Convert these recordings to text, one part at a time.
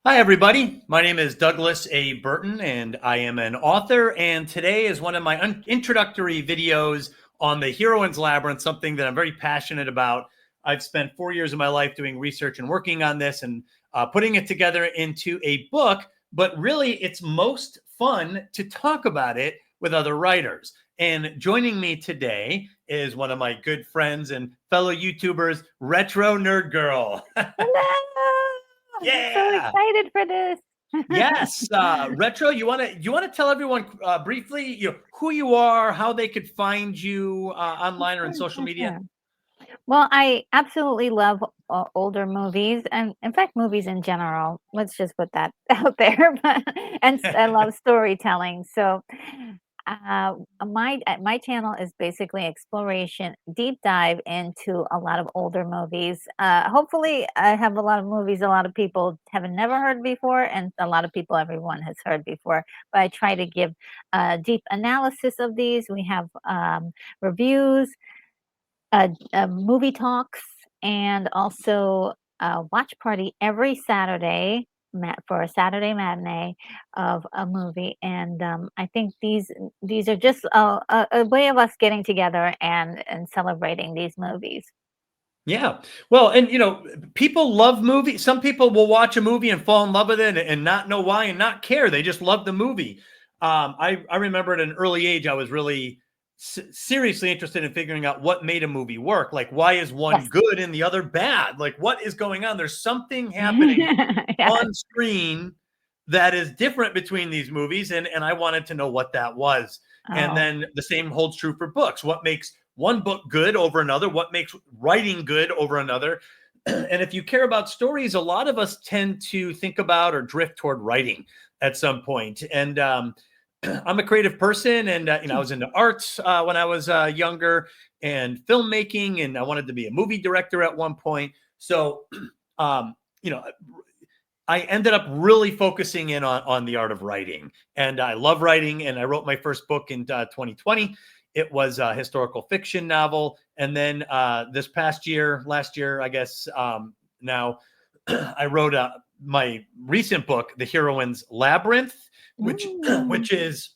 Hi, everybody. My name is Douglas A. Burton, and I am an author. And today is one of my introductory videos on the Heroine's Labyrinth, something that I'm very passionate about. I've spent 4 years of my life doing research and working on this and putting it together into a book. But really, it's most fun to talk about it with other writers. And joining me today is one of my good friends and fellow YouTubers, Retro Nerd Girl. Hello! I'm so Yeah. excited for this. Yes, Retro. You want to tell everyone briefly, who you are, how they could find you online or in social media. Sure. Well, I absolutely love older movies, and in fact, movies in general. Let's just put that out there. And I love storytelling. So, my channel is basically exploration, deep dive into a lot of older movies. Hopefully, I have a lot of movies a lot of people have never heard before, and a lot of people everyone has heard before. But I try to give deep analysis of these. We have reviews, movie talks, and also a watch party every Saturday for a Saturday matinee of a movie. And I think these are just a way of us getting together and celebrating these movies. Yeah. Well, and people love movies. Some people will watch a movie and fall in love with it and not know why and not care. They just love the movie. I remember at an early age, I was really seriously interested in figuring out what made a movie work. Like, why is one Yes. good and the other bad? Like, what is going on? There's something happening Yes. on screen that is different between these movies, and I wanted to know what that was. And Oh. then the same holds true for books. What makes one book good over another? What makes writing good over another? And if you care about stories, a lot of us tend to think about or drift toward writing at some point. And I'm a creative person, and I was into arts when I was younger, and filmmaking, and I wanted to be a movie director at one point. So, um, you know, I ended up really focusing in on the art of writing, and I love writing. And I wrote my first book in 2020. It was a historical fiction novel, and then this past year, last year, I guess, now, I wrote my recent book, The Heroine's Labyrinth, which Mm. which is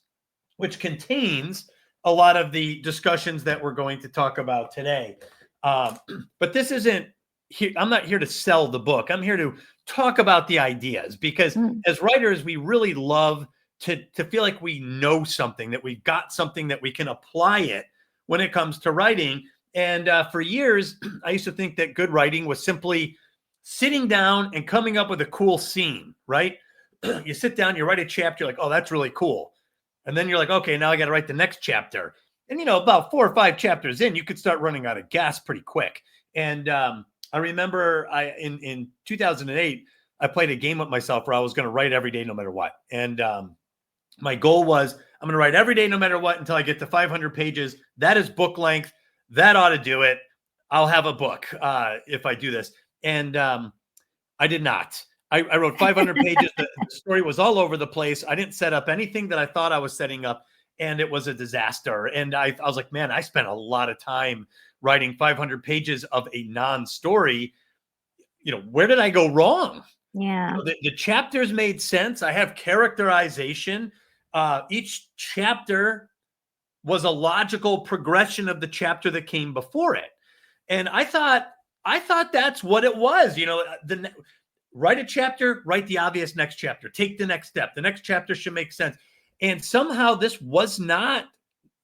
which contains a lot of the discussions that we're going to talk about today. Um, but this isn't here. I'm not here to sell the book. I'm here to talk about the ideas, because Mm. as writers, we really love to feel like we know something, that we've got something that we can apply it when it comes to writing. And for years, I used to think that good writing was simply sitting down and coming up with a cool scene, right? You sit down, you write a chapter, like, oh, that's really cool. And then you're like, okay, now I got to write the next chapter. And, about 4 or 5 chapters in, you could start running out of gas pretty quick. And I remember in 2008, I played a game with myself where I was going to write every day, no matter what. And my goal was, I'm going to write every day, no matter what, until I get to 500 pages. That is book length. That ought to do it. I'll have a book if I do this. And I did not. I wrote 500 pages. The story was all over the place. I didn't set up anything that I thought I was setting up, and it was a disaster. And I was like, man, I spent a lot of time writing 500 pages of a non-story. Where did I go wrong? Yeah. The chapters made sense. I have characterization. Each chapter was a logical progression of the chapter that came before it. And I thought that's what it was. Write a chapter, write the obvious next chapter, take the next step. The next chapter should make sense. And somehow this was not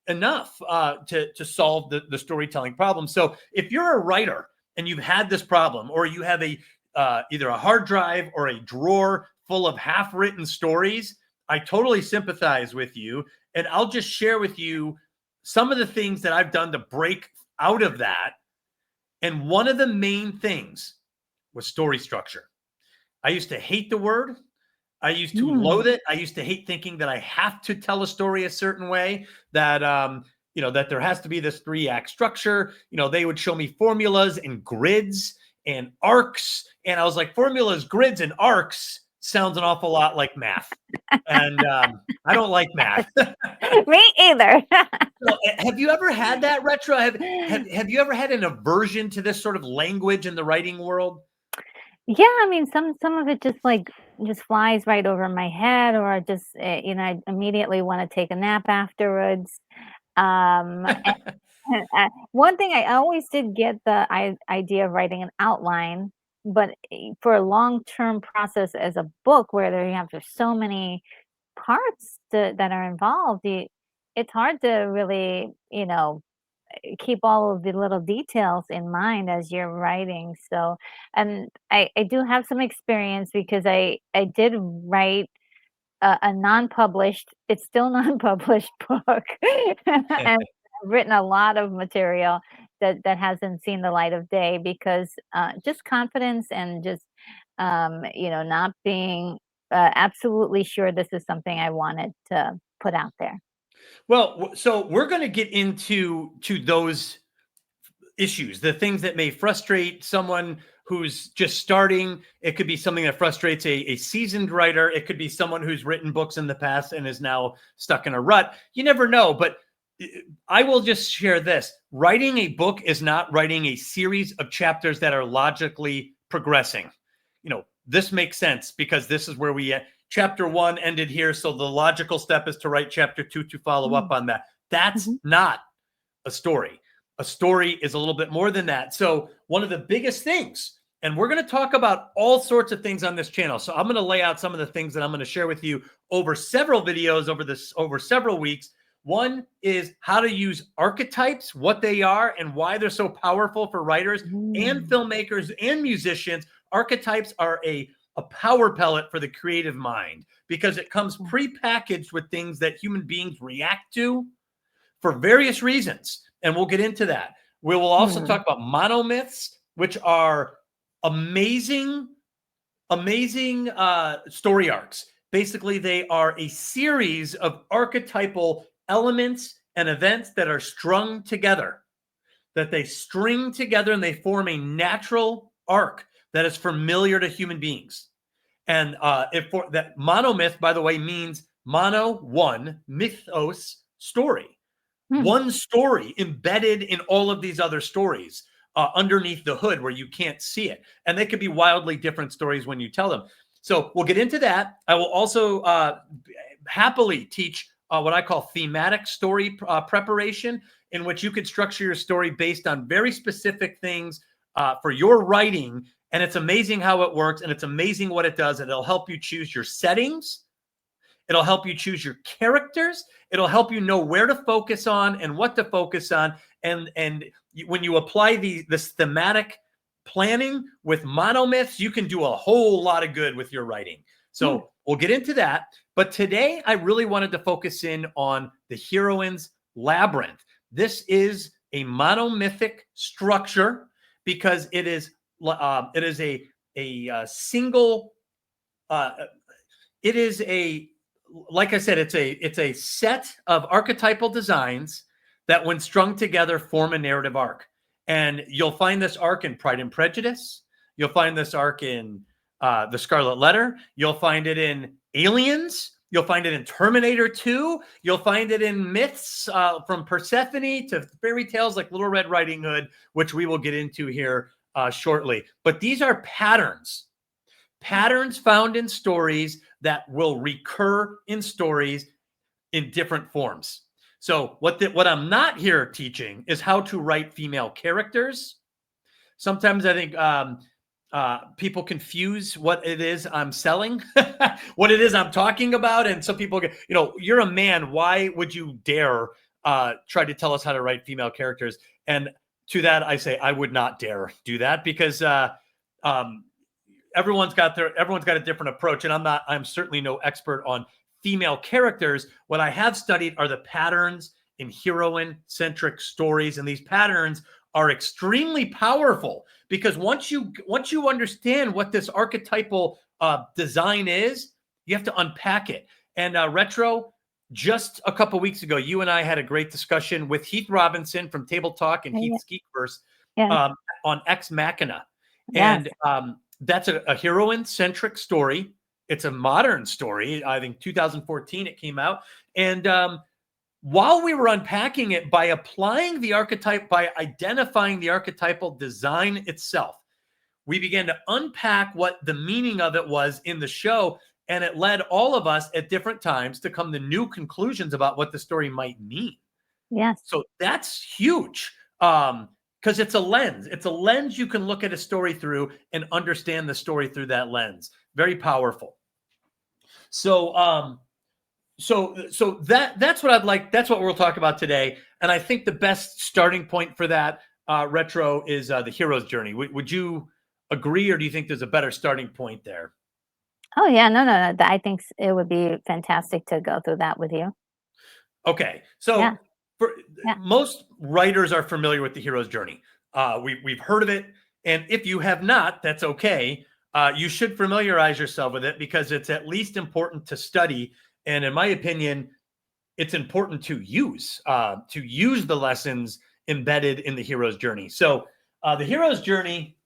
enough to solve the storytelling problem. So if you're a writer and you've had this problem, or you have either a hard drive or a drawer full of half-written stories, I totally sympathize with you. And I'll just share with you some of the things that I've done to break out of that. And one of the main things was story structure. I used to hate the word. I used to Mm. loathe it. I used to hate thinking that I have to tell a story a certain way, that that there has to be this 3-act structure. They would show me formulas and grids and arcs, and I was like, formulas, grids, and arcs sounds an awful lot like math, and I don't like math. Me either. So, have you ever had that, Retro? Have you ever had an aversion to this sort of language in the writing world? Yeah, I mean, some of it just, like, just flies right over my head, or I just, I immediately want to take a nap afterwards. And, one thing I always did get the idea of writing an outline, but for a long-term process as a book where there you have there's so many parts that are involved, it's hard to really, keep all of the little details in mind as you're writing. So, and I do have some experience because I did write a non-published, it's still non-published book, and I've written a lot of material that hasn't seen the light of day because just confidence and just not being absolutely sure this is something I wanted to put out there. Well, so we're going to get into those issues, the things that may frustrate someone who's just starting. It could be something that frustrates a seasoned writer. It could be someone who's written books in the past and is now stuck in a rut. You never know, but I will just share this. Writing a book is not writing a series of chapters that are logically progressing. This makes sense because this is where chapter 1 ended here. So the logical step is to write chapter 2 to follow up on that. That's not a story. A story is a little bit more than that. So one of the biggest things, and we're going to talk about all sorts of things on this channel. So I'm going to lay out some of the things that I'm going to share with you over several videos over several weeks. One is how to use archetypes, what they are and why they're so powerful for writers and filmmakers and musicians. Archetypes are a power pellet for the creative mind because it comes prepackaged with things that human beings react to for various reasons. And we'll get into that. We will also talk about monomyths, which are amazing story arcs. Basically, they are a series of archetypal elements and events that are strung together, that they string together and they form a natural arc that is familiar to human beings. And that monomyth, by the way, means mono, one, mythos, story. One story embedded in all of these other stories underneath the hood where you can't see it. And they could be wildly different stories when you tell them. So we'll get into that. I will also happily teach what I call thematic story preparation, in which you can structure your story based on very specific things for your writing. And it's amazing how it works. And it's amazing what it does. And it'll help you choose your settings. It'll help you choose your characters. It'll help you know where to focus on and what to focus on. And when you apply this thematic planning with monomyths, you can do a whole lot of good with your writing. So we'll get into that. But today, I really wanted to focus in on the heroine's labyrinth. This is a monomythic structure because it is a single. It is a, like I said, it's a set of archetypal designs that, when strung together, form a narrative arc. And you'll find this arc in Pride and Prejudice. You'll find this arc in The Scarlet Letter. You'll find it in Aliens. You'll find it in Terminator 2. You'll find it in myths from Persephone to fairy tales like Little Red Riding Hood, which we will get into here shortly. But these are patterns found in stories that will recur in stories in different forms. So what I'm not here teaching is how to write female characters. Sometimes I think people confuse what it is I'm selling, what it is I'm talking about. And some people get, you're a man. Why would you dare try to tell us how to write female characters? And to that, I say, I would not dare do that because everyone's got a different approach. And I'm certainly no expert on female characters. What I have studied are the patterns in heroine-centric stories. And these patterns are extremely powerful because once you understand what this archetypal design is, you have to unpack it. And Retro, just a couple weeks ago, you and I had a great discussion with Heath Robinson from Table Talk and Heath's Geekverse on Ex Machina. Yes. And that's a heroine-centric story. It's a modern story. I think 2014 it came out. And while we were unpacking it, by applying the archetype, by identifying the archetypal design itself, we began to unpack what the meaning of it was in the show. And it led all of us at different times to come to new conclusions about what the story might mean. Yes. So that's huge. Because it's a lens. It's a lens you can look at a story through and understand the story through that lens. Very powerful. So that's what I'd like. That's what we'll talk about today. And I think the best starting point for that retro is the hero's journey. Would you agree, or do you think there's a better starting point there? Oh yeah, no. I think it would be fantastic to go through that with you. Okay, Yeah, so for yeah. most writers are familiar with the hero's journey. We've heard of it, and if you have not, that's okay. You should familiarize yourself with it because it's at least important to study, and in my opinion, it's important to use the lessons embedded in the hero's journey. So, the hero's journey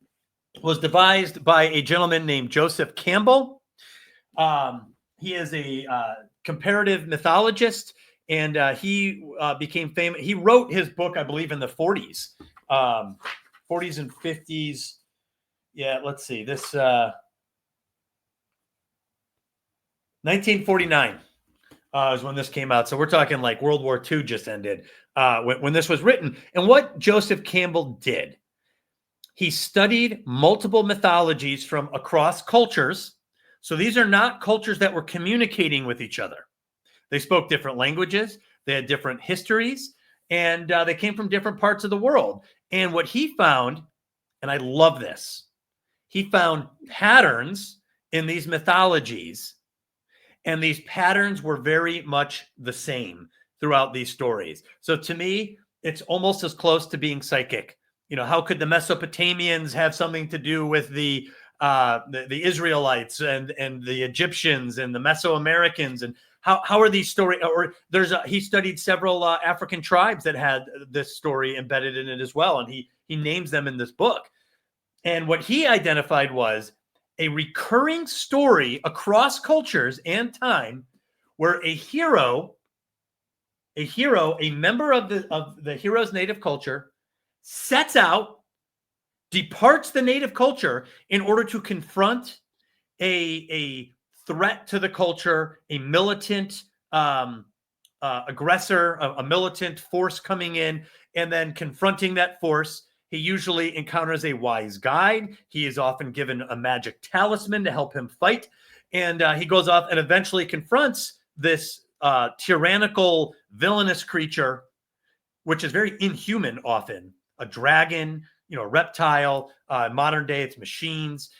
was devised by a gentleman named Joseph Campbell. He is a comparative mythologist, and he became famous. He wrote his book, I believe, in the 40s, 40s and 50s. Yeah, let's see. This 1949 is when this came out. So we're talking like World War II just ended when this was written. And what Joseph Campbell did, he studied multiple mythologies from across cultures. So these are not cultures that were communicating with each other. They spoke different languages, they had different histories, and they came from different parts of the world. And what he found, and I love this, he found patterns in these mythologies, and these patterns were very much the same throughout these stories. So to me, it's almost as close to being psychic. You know, how could the Mesopotamians have something to do with the Israelites and the Egyptians and the Mesoamericans, and how are these stories? Or he studied several African tribes that had this story embedded in it as well, and he names them in this book. And what he identified was a recurring story across cultures and time, where a member of the hero's native culture, sets out, departs the native culture in order to confront a threat to the culture, a militant aggressor, a militant force coming in, and then confronting that force. He usually encounters a wise guide. He is often given a magic talisman to help him fight. And he goes off and eventually confronts this tyrannical, villainous creature, which is very inhuman often. A dragon, a reptile. Modern day, it's machines,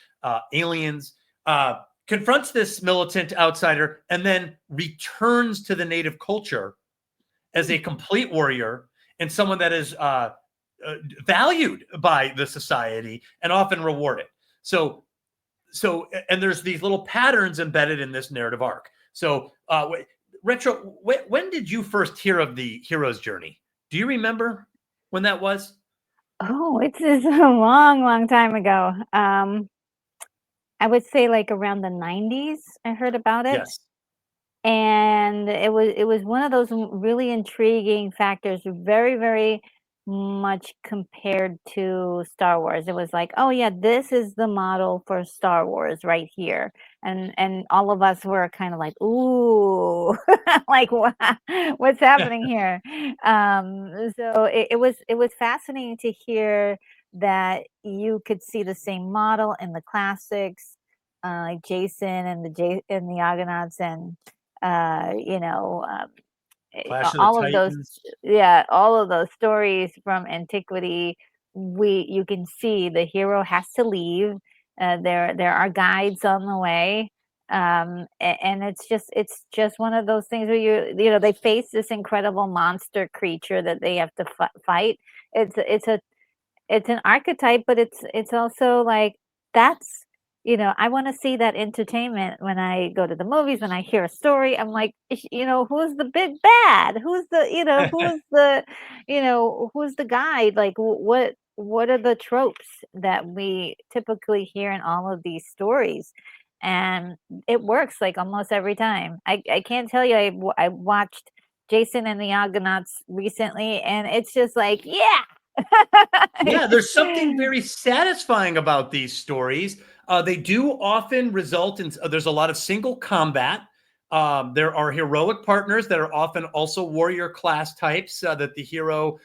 aliens. Confronts this militant outsider and then returns to the native culture as a complete warrior and someone that is valued by the society and often rewarded. So, and there's these little patterns embedded in this narrative arc. So, Retro, when did you first hear of the hero's journey? Do you remember when that was? Oh, it's a long time ago. I would say like around the 90s, I heard about it. Yes. And it was one of those really intriguing factors, very much compared to Star Wars. It was like, oh yeah, this is the model for Star Wars right here, and all of us were kind of like, ooh, like what's happening here? So it was fascinating to hear that you could see the same model in the classics, like Jason and the Argonauts, and you know, Clash of the all of those, Titans. yeah, all of those stories from antiquity. You can see the hero has to leave. There are guides on the way. And it's just one of those things where they face this incredible monster creature that they have to fight. It's an archetype, but it's also like, that's I wanna see that entertainment when I go to the movies. When I hear a story, I'm like, "Who's the big bad? Who's the who's the guy?" Like, what are the tropes that we typically hear in all of these stories? And it works, like, almost every time. I can't tell you, I watched Jason and the Argonauts recently, and it's just like, "Yeah!" Yeah, there's something very satisfying about these stories. They do often result in, there's a lot of single combat. There are heroic partners that are often also warrior class types that the hero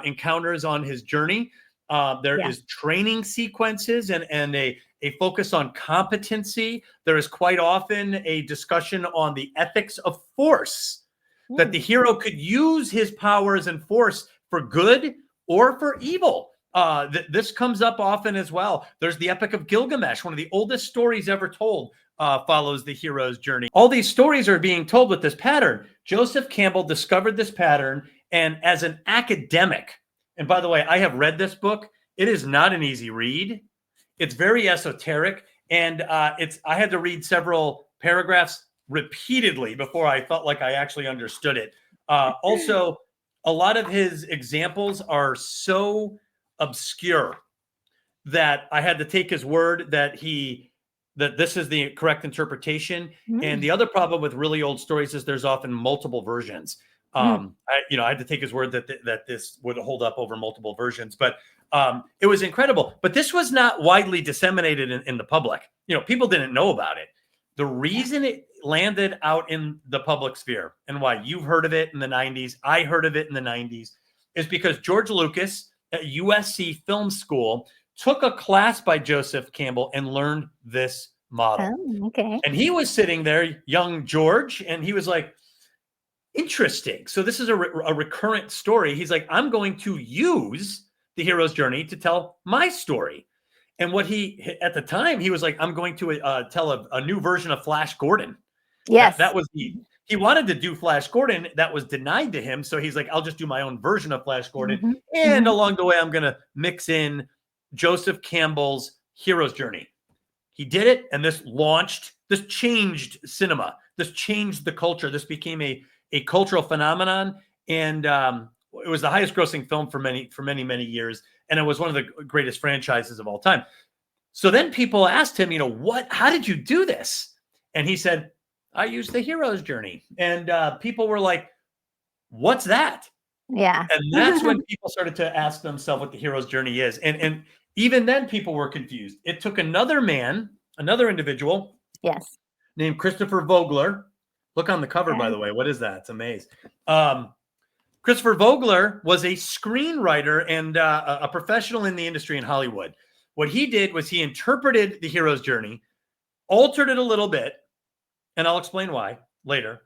encounters on his journey. There Yeah. is training sequences and a focus on competency. There is quite often a discussion on the ethics of force, that the hero could use his powers and force for good or for evil. This comes up often as well. There's the Epic of Gilgamesh, one of the oldest stories ever told, follows the hero's journey. All these stories are being told with this pattern. Joseph Campbell discovered this pattern, and as an academic, and by the way, I have read this book. It is not an easy read. It's very esoteric, and I had to read several paragraphs repeatedly before I felt like I actually understood it. Also, a lot of his examples are so obscure that I had to take his word that this is the correct interpretation. And the other problem with really old stories is there's often multiple versions. I had to take his word that this would hold up over multiple versions, but it was incredible. But this was not widely disseminated in the public. People didn't know about it. The reason it landed out in the public sphere and why you've heard of it in the 90s, I heard of it in the 90s, is because George Lucas at USC Film School took a class by Joseph Campbell and learned this model. Oh, okay. And he was sitting there, young George, and he was like, interesting. So this is a recurrent story. He's like, I'm going to use the hero's journey to tell my story. And at the time, he was like, I'm going to tell a new version of Flash Gordon. Yes. That was he wanted to do Flash Gordon. That was denied to him. So he's like, I'll just do my own version of Flash Gordon. And along the way, I'm going to mix in Joseph Campbell's hero's journey. He did it. And this changed cinema. This changed the culture. This became a cultural phenomenon. And it was the highest grossing film for many years. And it was one of the greatest franchises of all time. So then people asked him, how did you do this? And he said, I used the hero's journey. And people were like, what's that? Yeah. And that's when people started to ask themselves what the hero's journey is. And even then people were confused. It took another individual. Yes. Named Christopher Vogler. Look on the cover, by the way. What is that? It's amazing. Christopher Vogler was a screenwriter and a professional in the industry in Hollywood. What he did was he interpreted the hero's journey, altered it a little bit, and I'll explain why later,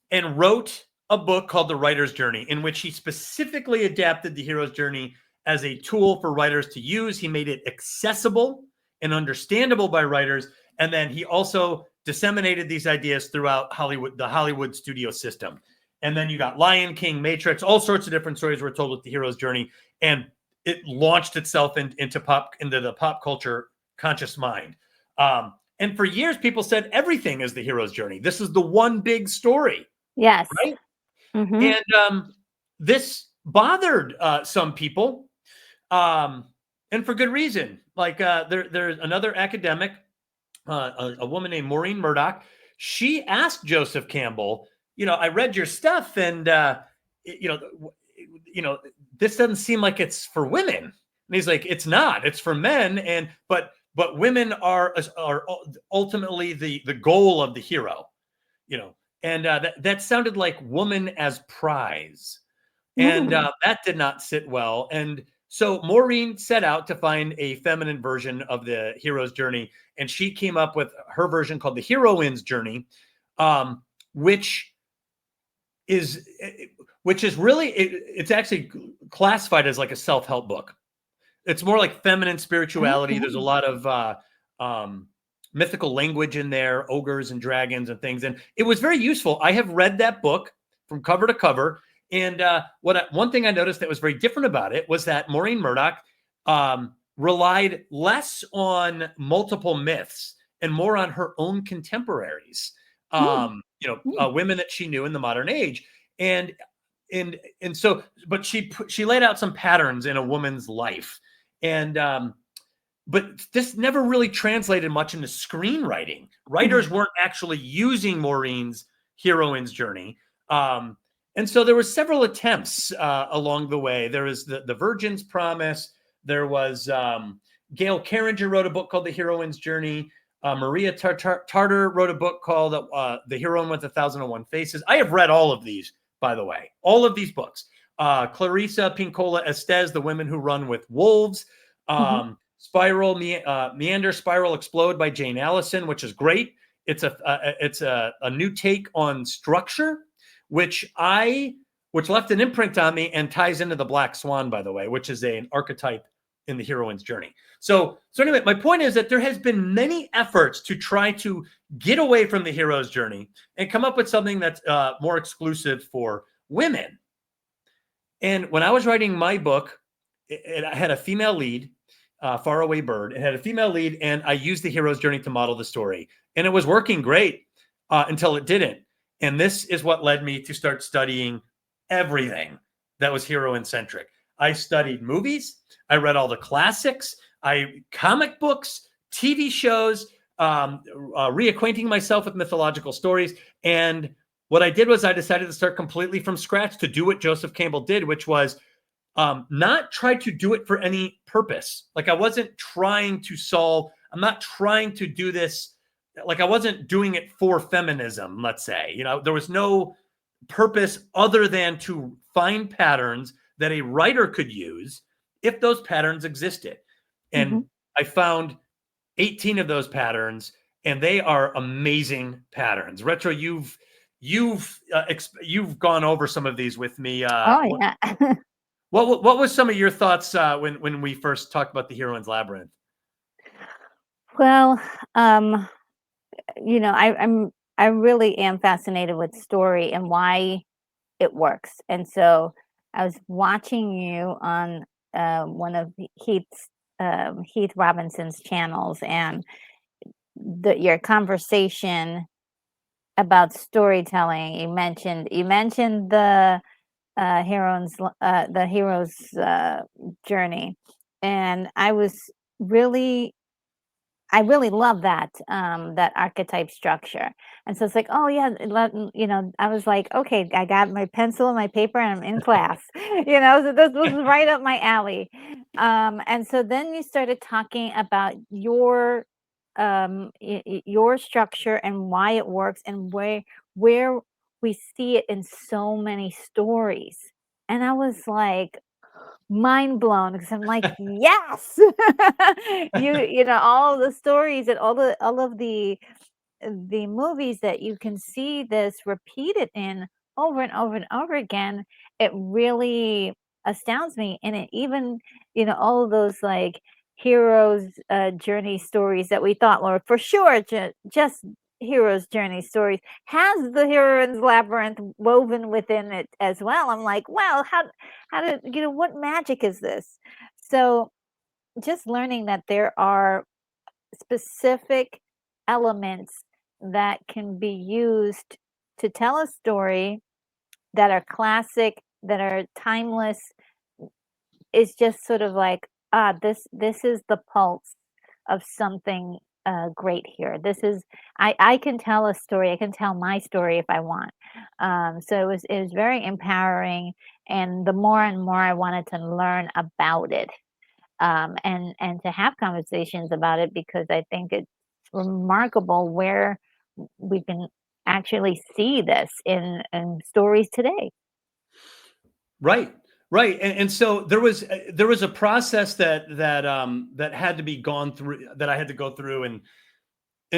and wrote a book called The Writer's Journey, in which he specifically adapted the hero's journey as a tool for writers to use. He made it accessible and understandable by writers, and then he also disseminated these ideas throughout the Hollywood studio system. And then you got Lion King, Matrix, all sorts of different stories were told with the hero's journey, and it launched itself into the pop culture conscious mind. And for years, people said everything is the hero's journey. This is the one big story. Yes. Right? And this bothered some people, and for good reason. Like there's another academic, a woman named Maureen Murdoch. She asked Joseph Campbell, I read your stuff, and this doesn't seem like it's for women. And he's like, it's not. It's for men, but women are ultimately the goal of the hero, and that sounded like woman as prize, and that did not sit well. And so Maureen set out to find a feminine version of the hero's journey, and she came up with her version called the heroine's journey, which is really, it's actually classified as like a self-help book. It's more like feminine spirituality. There's a lot of mythical language in there, ogres and dragons and things. And it was very useful. I have read that book from cover to cover. And one thing I noticed that was very different about it was that Maureen Murdoch relied less on multiple myths and more on her own contemporaries, women that she knew in the modern age. And so, but she laid out some patterns in a woman's life. And but this never really translated much into screenwriting. Writers weren't actually using Maureen's heroine's journey. And And so there were several attempts along the way. There was the Virgin's Promise. There was Gail Carringer wrote a book called The Heroine's Journey. Maria Tartar wrote a book called The Heroine with 1,001 Faces. I have read all of these, by the way, all of these books. Clarissa Pinkola Estes, The Women Who Run with Wolves. Spiral, Meander, Spiral, Explode by Jane Allison, which is great. It's a new take on structure, which left an imprint on me and ties into the Black Swan, by the way, which is an archetype in the heroine's journey. So anyway, my point is that there has been many efforts to try to get away from the hero's journey and come up with something that's more exclusive for women. And when I was writing my book, it had a female lead, Faraway Bird. It had a female lead, and I used the hero's journey to model the story. And it was working great until it didn't. And this is what led me to start studying everything that was heroine-centric. I studied movies. I read all the classics. Comic books, TV shows, reacquainting myself with mythological stories. And what I did was I decided to start completely from scratch to do what Joseph Campbell did, which was not try to do it for any purpose. Like I wasn't trying to solve, I'm not trying to do this. Like I wasn't doing it for feminism, let's say. There was no purpose other than to find patterns that a writer could use if those patterns existed. And I found 18 of those patterns, and they are amazing patterns. Retro, you've gone over some of these with me. Yeah. What was some of your thoughts when we first talked about the Heroine's Labyrinth? Well, I really am fascinated with story and why it works. And so I was watching you on one of Heath Robinson's channels, and your conversation about storytelling. You mentioned the hero's journey, and I really love that archetype structure. And so it's like, oh yeah, I was like, okay, I got my pencil and my paper and I'm in class, so this was right up my alley. And so then you started talking about your structure and why it works and where we see it in so many stories. And I was like, mind blown, because I'm like, yes, all of the stories and all of the movies that you can see this repeated in over and over and over again. It really astounds me. And it even, all of those like heroes journey stories that we thought were for sure just hero's journey stories has the heroine's labyrinth woven within it as well. I'm like, well, how did what magic is this? So just learning that there are specific elements that can be used to tell a story that are classic, that are timeless, is just sort of like, this is the pulse of something great here. This is, I can tell a story. I can tell my story if I want. So it was very empowering, and the more and more I wanted to learn about it, and to have conversations about it, because I think it's remarkable where we can actually see this in stories today. Right. And so there was a process that had to be gone through, that I had to go through, and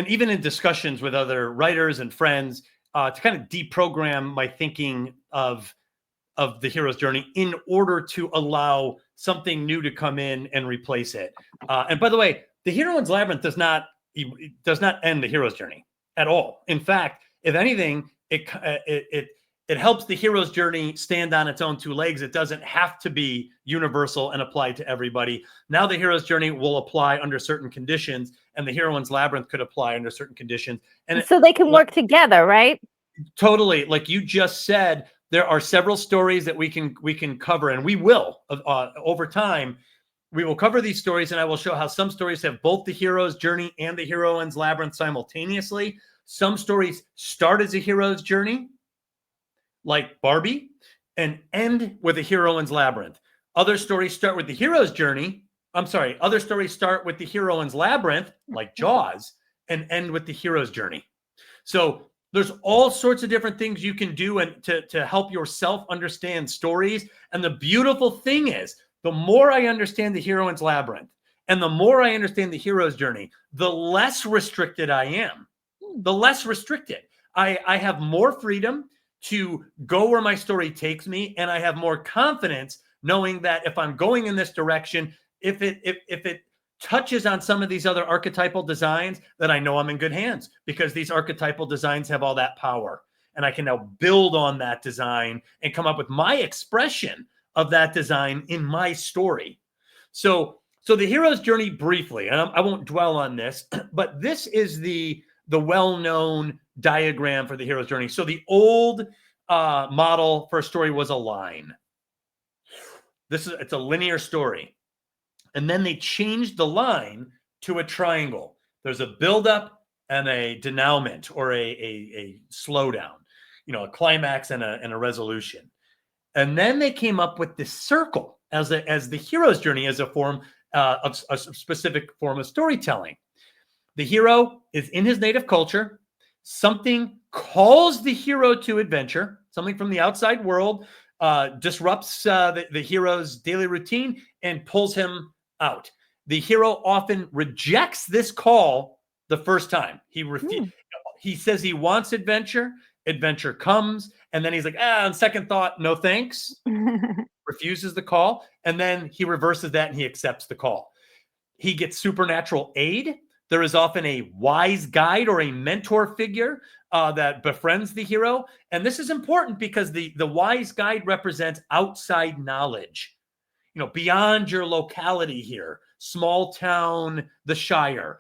even in discussions with other writers and friends, to kind of deprogram my thinking of the hero's journey in order to allow something new to come in and replace it. And by the way, the Heroine's Labyrinth does not end the hero's journey at all. In fact, if anything, it helps the hero's journey stand on its own two legs. It doesn't have to be universal and apply to everybody. Now the hero's journey will apply under certain conditions, and the Heroine's Labyrinth could apply under certain conditions. And so they can work together, right? Totally. Like you just said, there are several stories that we can cover, and we will over time. We will cover these stories, and I will show how some stories have both the hero's journey and the Heroine's Labyrinth simultaneously. Some stories start as a hero's journey, like Barbie, and end with the heroine's labyrinth. Other stories start with the hero's journey. Other stories start with the heroine's labyrinth, like Jaws, and end with the hero's journey. So there's all sorts of different things you can do and to help yourself understand stories. And the beautiful thing is, the more I understand the heroine's labyrinth and the more I understand the hero's journey, the less restricted I am. The less restricted. I have more freedom to go where my story takes me, and I have more confidence knowing that if I'm going in this direction, if it touches on some of these other archetypal designs, that I know I'm in good hands, because these archetypal designs have all that power, and I can now build on that design and come up with my expression of that design in my story. So the hero's journey, briefly, and I won't dwell on this, but this is the well-known diagram for the hero's journey. So the old model for a story was a line. It's a linear story. And then they changed the line to a triangle. There's a buildup and a denouement, or a slowdown, a climax and a resolution. And then they came up with this circle as the hero's journey, as a form of a specific form of storytelling. The hero is in his native culture. Something calls the hero to adventure. Something from the outside world disrupts the hero's daily routine and pulls him out. The hero often rejects this call the first time. He says he wants adventure. Adventure comes, and then he's like, on second thought, no thanks. Refuses the call, and then he reverses that and he accepts the call. He gets supernatural aid. There is often a wise guide or a mentor figure that befriends the hero. And this is important because the wise guide represents outside knowledge, beyond your locality here, small town, the Shire,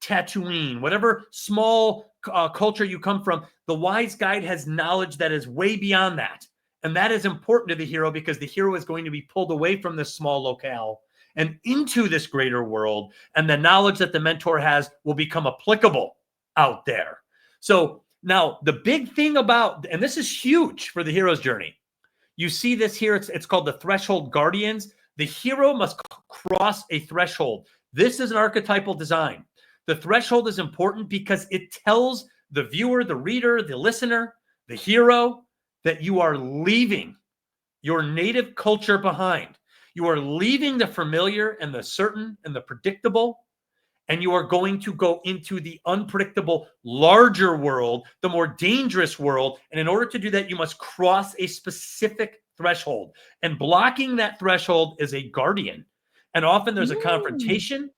Tatooine, whatever small culture you come from. The wise guide has knowledge that is way beyond that. And that is important to the hero, because the hero is going to be pulled away from this small locale and into this greater world. And the knowledge that the mentor has will become applicable out there. So now the big thing about, and this is huge for the hero's journey, you see this here, it's called the threshold guardians. The hero must cross a threshold. This is an archetypal design. The threshold is important because it tells the viewer, the reader, the listener, the hero, that you are leaving your native culture behind. You are leaving the familiar and the certain and the predictable, and you are going to go into the unpredictable, larger world, the more dangerous world. And in order to do that, you must cross a specific threshold. And blocking that threshold is a guardian. And often there's a confrontation.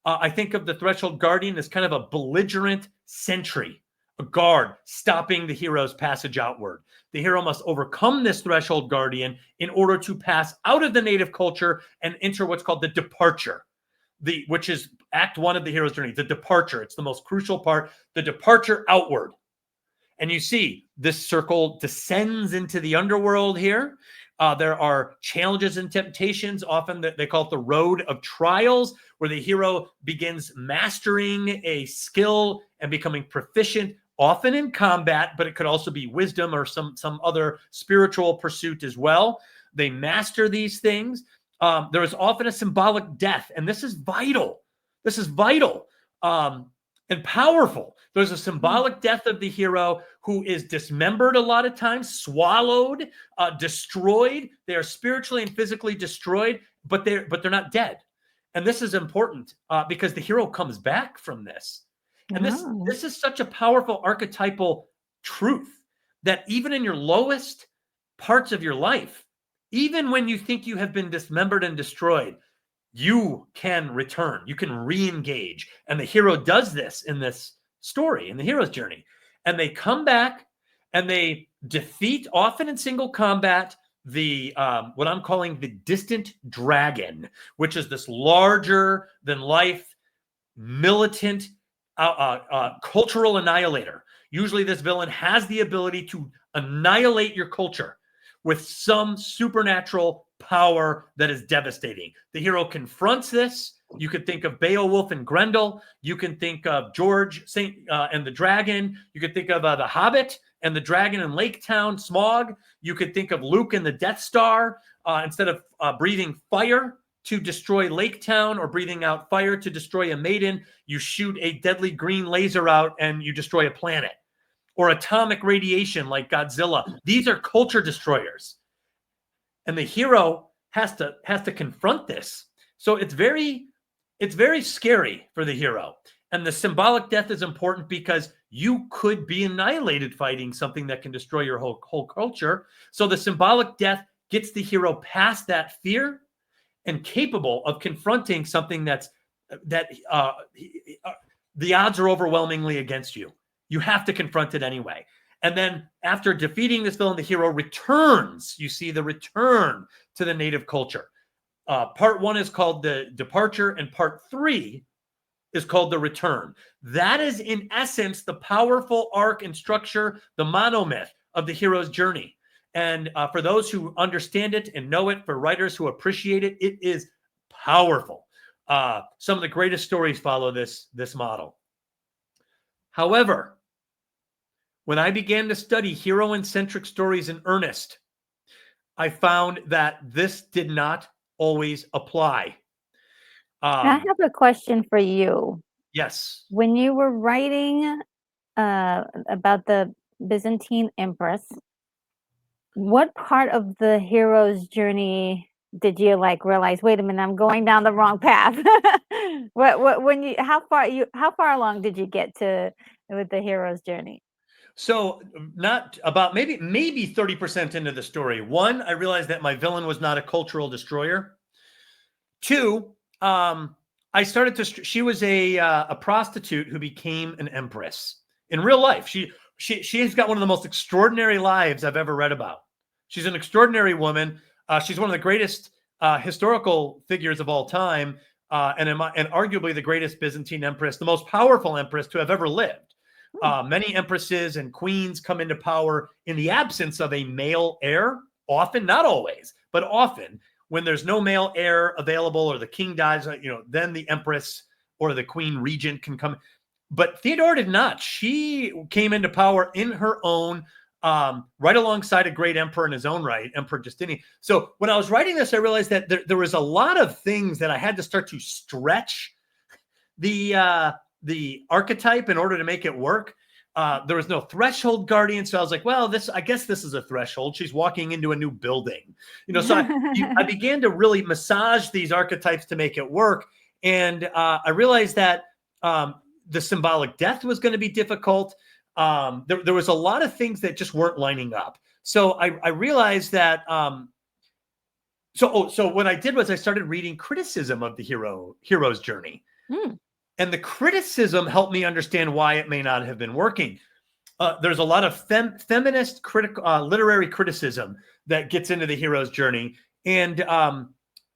I think of the threshold guardian as kind of a belligerent sentry, a guard stopping the hero's passage outward. The hero must overcome this threshold guardian in order to pass out of the native culture and enter what's called the departure, which is act one of the hero's journey, the departure. It's the most crucial part, the departure outward. And you see this circle descends into the underworld here. There are challenges and temptations. Often they call it the road of trials, where the hero begins mastering a skill and becoming proficient, often in combat, but it could also be wisdom or some other spiritual pursuit as well. They master these things. There is often a symbolic death, and this is vital. This is vital and powerful. There's a symbolic death of the hero who is dismembered a lot of times, swallowed, destroyed. They are spiritually and physically destroyed, but they're not dead. And this is important because the hero comes back from this. And this is such a powerful archetypal truth that even in your lowest parts of your life, even when you think you have been dismembered and destroyed, you can return, you can re-engage. And the hero does this in this story, in the hero's journey. And they come back and they defeat, often in single combat, the what I'm calling the distant dragon, which is this larger than life, militant, cultural annihilator. Usually this villain has the ability to annihilate your culture with some supernatural power that is devastating. The hero confronts this. You could think of Beowulf and Grendel. You can think of George and the Dragon. You could think of The Hobbit and the dragon in Lake Town, Smog. You could think of Luke and the Death Star. Instead of breathing fire to destroy Lake Town or breathing out fire to destroy a maiden, you shoot a deadly green laser out and you destroy a planet. Or atomic radiation like Godzilla. These are culture destroyers. And the hero has to confront this. So it's very scary for the hero. And the symbolic death is important because you could be annihilated fighting something that can destroy your whole culture. So the symbolic death gets the hero past that fear and capable of confronting something that the odds are overwhelmingly against you. You have to confront it anyway. And then after defeating this villain, the hero returns. You see the return to the native culture. Part 1 is called the departure, and part 3 is called the return. That is, in essence, the powerful arc and structure, the monomyth of the hero's journey. And for those who understand it and know it, for writers who appreciate it, it is powerful. Some of the greatest stories follow this model. However, when I began to study heroine-centric stories in earnest, I found that this did not always apply. I have a question for you. Yes. When you were writing about the Byzantine Empress, what part of the hero's journey did you realize, wait a minute, I'm going down the wrong path? How far along did you get with the hero's journey? So not about maybe 30% into the story. 1, I realized that my villain was not a cultural destroyer. 2, I started to. She was a prostitute who became an empress in real life. She's got one of the most extraordinary lives I've ever read about. She's an extraordinary woman. She's one of the greatest historical figures of all time, and arguably the greatest Byzantine empress, the most powerful empress to have ever lived. Many empresses and queens come into power in the absence of a male heir, often, not always, but often. When there's no male heir available or the king dies, then the empress or the queen regent can come. But Theodora did not. She came into power in her own, right alongside a great emperor in his own right, Emperor Justinian. So when I was writing this, I realized that there was a lot of things that I had to start to stretch the archetype in order to make it work. There was no threshold guardian. So I was like, well, I guess this is a threshold. She's walking into a new building, so I began to really massage these archetypes to make it work. And I realized that the symbolic death was going to be difficult. There was a lot of things that just weren't lining up. So I realized that, so what I did was I started reading criticism of the hero's journey. And the criticism helped me understand why it may not have been working. There's a lot of feminist literary criticism that gets into the hero's journey. And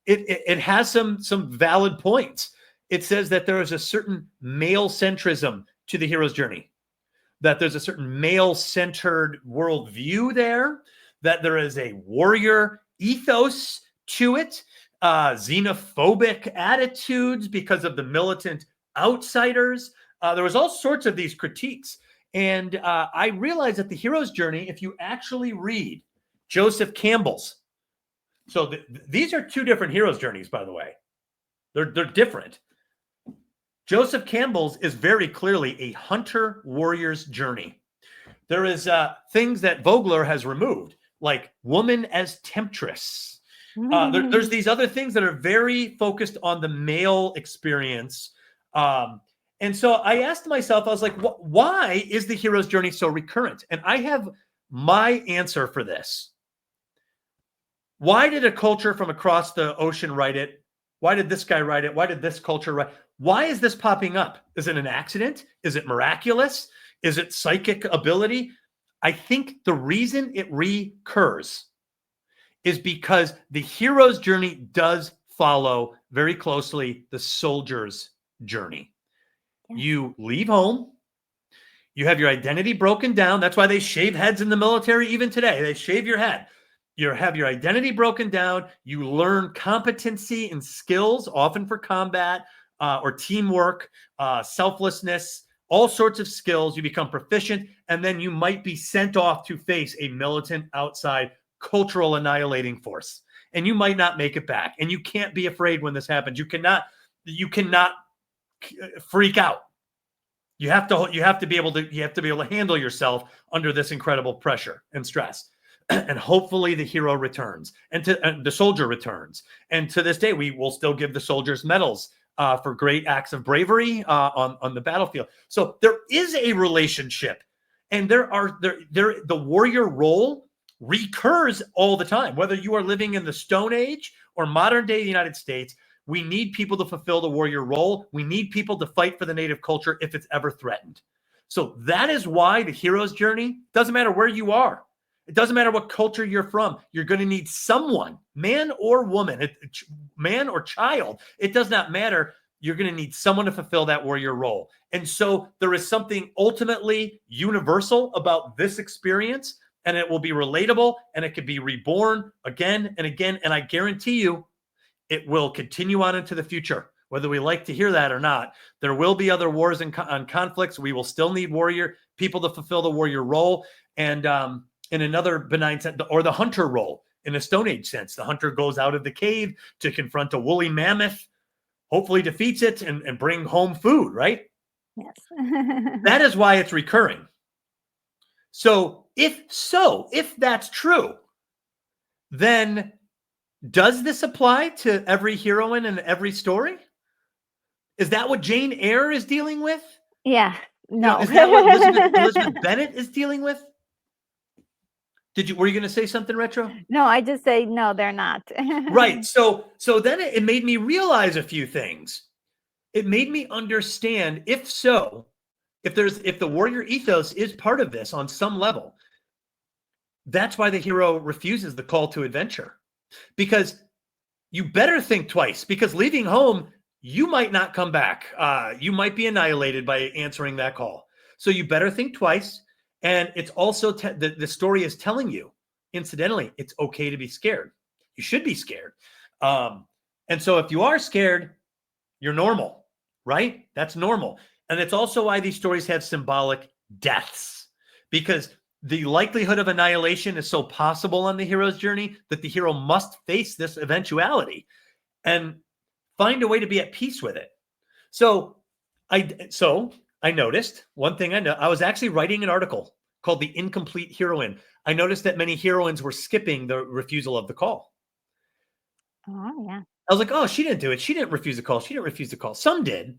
it has some valid points. It says that there is a certain male centrism to the hero's journey, that there's a certain male-centered worldview there, that there is a warrior ethos to it, xenophobic attitudes because of the militant outsiders. There was all sorts of these critiques. And I realized that the hero's journey, if you actually read Joseph Campbell's, so these are 2 different hero's journeys, by the way. They're different. Joseph Campbell's is very clearly a hunter-warrior's journey. There is things that Vogler has removed, like woman as temptress. There's these other things that are very focused on the male experience. And so I asked myself, I was like, why is the hero's journey so recurrent? And I have my answer for this. Why did a culture from across the ocean write it? Why did this guy write it? Why did this culture write? Why is this popping up? Is it an accident? Is it miraculous? Is it psychic ability? I think the reason it recurs is because the hero's journey does follow very closely the soldier's journey. You leave home. You have your identity broken down. That's why they shave heads in the military even today. They shave your head. You have your identity broken down. You learn competency and skills, often for combat or teamwork, selflessness, all sorts of skills, you become proficient, and then you might be sent off to face a militant outside cultural annihilating force. And you might not make it back. And you can't be afraid when this happens. You cannot freak out. You have to be able to handle yourself under this incredible pressure and stress. And hopefully the hero returns, and the soldier returns. And to this day, we will still give the soldiers medals for great acts of bravery on the battlefield. So there is a relationship, and the warrior role recurs all the time. Whether you are living in the Stone Age or modern day United States, we need people to fulfill the warrior role. We need people to fight for the native culture if it's ever threatened. So that is why the hero's journey doesn't matter where you are. It doesn't matter what culture you're from. You're going to need someone, man or woman, man or child. It does not matter. You're going to need someone to fulfill that warrior role. And so there is something ultimately universal about this experience, and it will be relatable, and it can be reborn again and again. And I guarantee you, it will continue on into the future, whether we like to hear that or not. There will be other wars and conflicts. We will still need warrior people to fulfill the warrior role. And in another benign sense, or the hunter role in a Stone Age sense, the hunter goes out of the cave to confront a woolly mammoth, hopefully defeats it and bring home food, right? Yes. That is why it's recurring. So if that's true, then does this apply to every heroine and every story? Is that what Jane Eyre is dealing with? Yeah. No. Is that what Elizabeth Bennet is dealing with? Were you going to say something, Retro? No, I just say no, they're not. Right. So then it made me realize a few things. It made me understand, if the warrior ethos is part of this on some level, that's why the hero refuses the call to adventure. Because you better think twice, because leaving home, you might not come back. You might be annihilated by answering that call. So you better think twice. And it's also the story is telling you, incidentally, it's okay to be scared. You should be scared. And so if you are scared, you're normal, right? That's normal. And it's also why these stories have symbolic deaths, because the likelihood of annihilation is so possible on the hero's journey that the hero must face this eventuality and find a way to be at peace with it. So I noticed one thing. I was actually writing an article called The Incomplete Heroine. I noticed that many heroines were skipping the refusal of the call. Oh, yeah. I was like, oh, she didn't do it. She didn't refuse the call. She didn't refuse the call. Some did.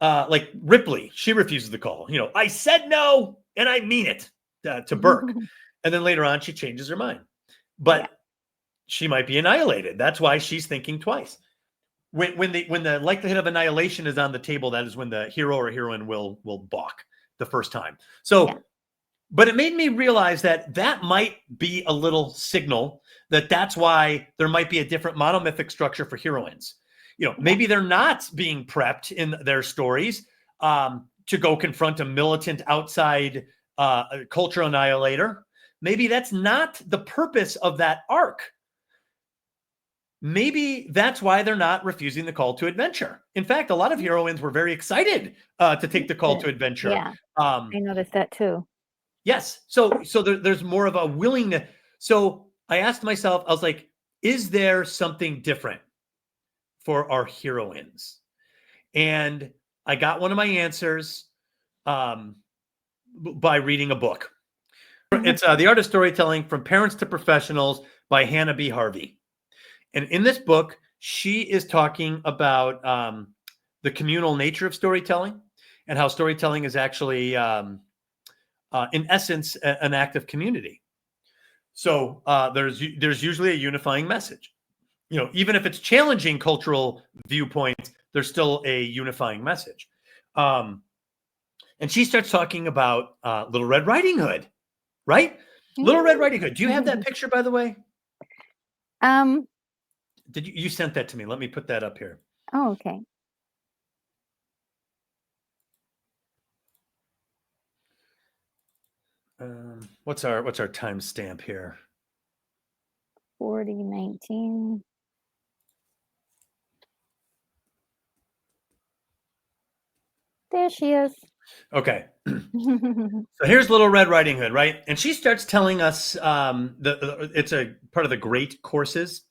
Like Ripley, she refuses the call. I said no, and I mean it, to Burke. And then later on, she changes her mind. But she might be annihilated. That's why she's thinking twice. When the likelihood of annihilation is on the table, that is when the hero or heroine will balk the first time. So, but it made me realize that might be a little signal that's why there might be a different monomythic structure for heroines. Maybe they're not being prepped in their stories to go confront a militant outside culture annihilator. Maybe that's not the purpose of that arc. Maybe that's why they're not refusing the call to adventure. In fact, a lot of heroines were very excited to take the call to adventure. Yeah, I noticed that too. Yes. So there's more of a willingness. So I asked myself, I was like, is there something different for our heroines? And I got one of my answers by reading a book. It's The Art of Storytelling from Parents to Professionals by Hannah B. Harvey. And in this book, she is talking about the communal nature of storytelling and how storytelling is actually, in essence, an act of community. So there's usually a unifying message. Even if it's challenging cultural viewpoints, there's still a unifying message. And she starts talking about Little Red Riding Hood, right? Little Red Riding Hood. Do you have that picture, by the way? Did you sent that to me? Let me put that up here. Oh, okay. What's our timestamp here? 40:19. There she is. Okay. So here's Little Red Riding Hood, right? And she starts telling us it's a part of the great courses,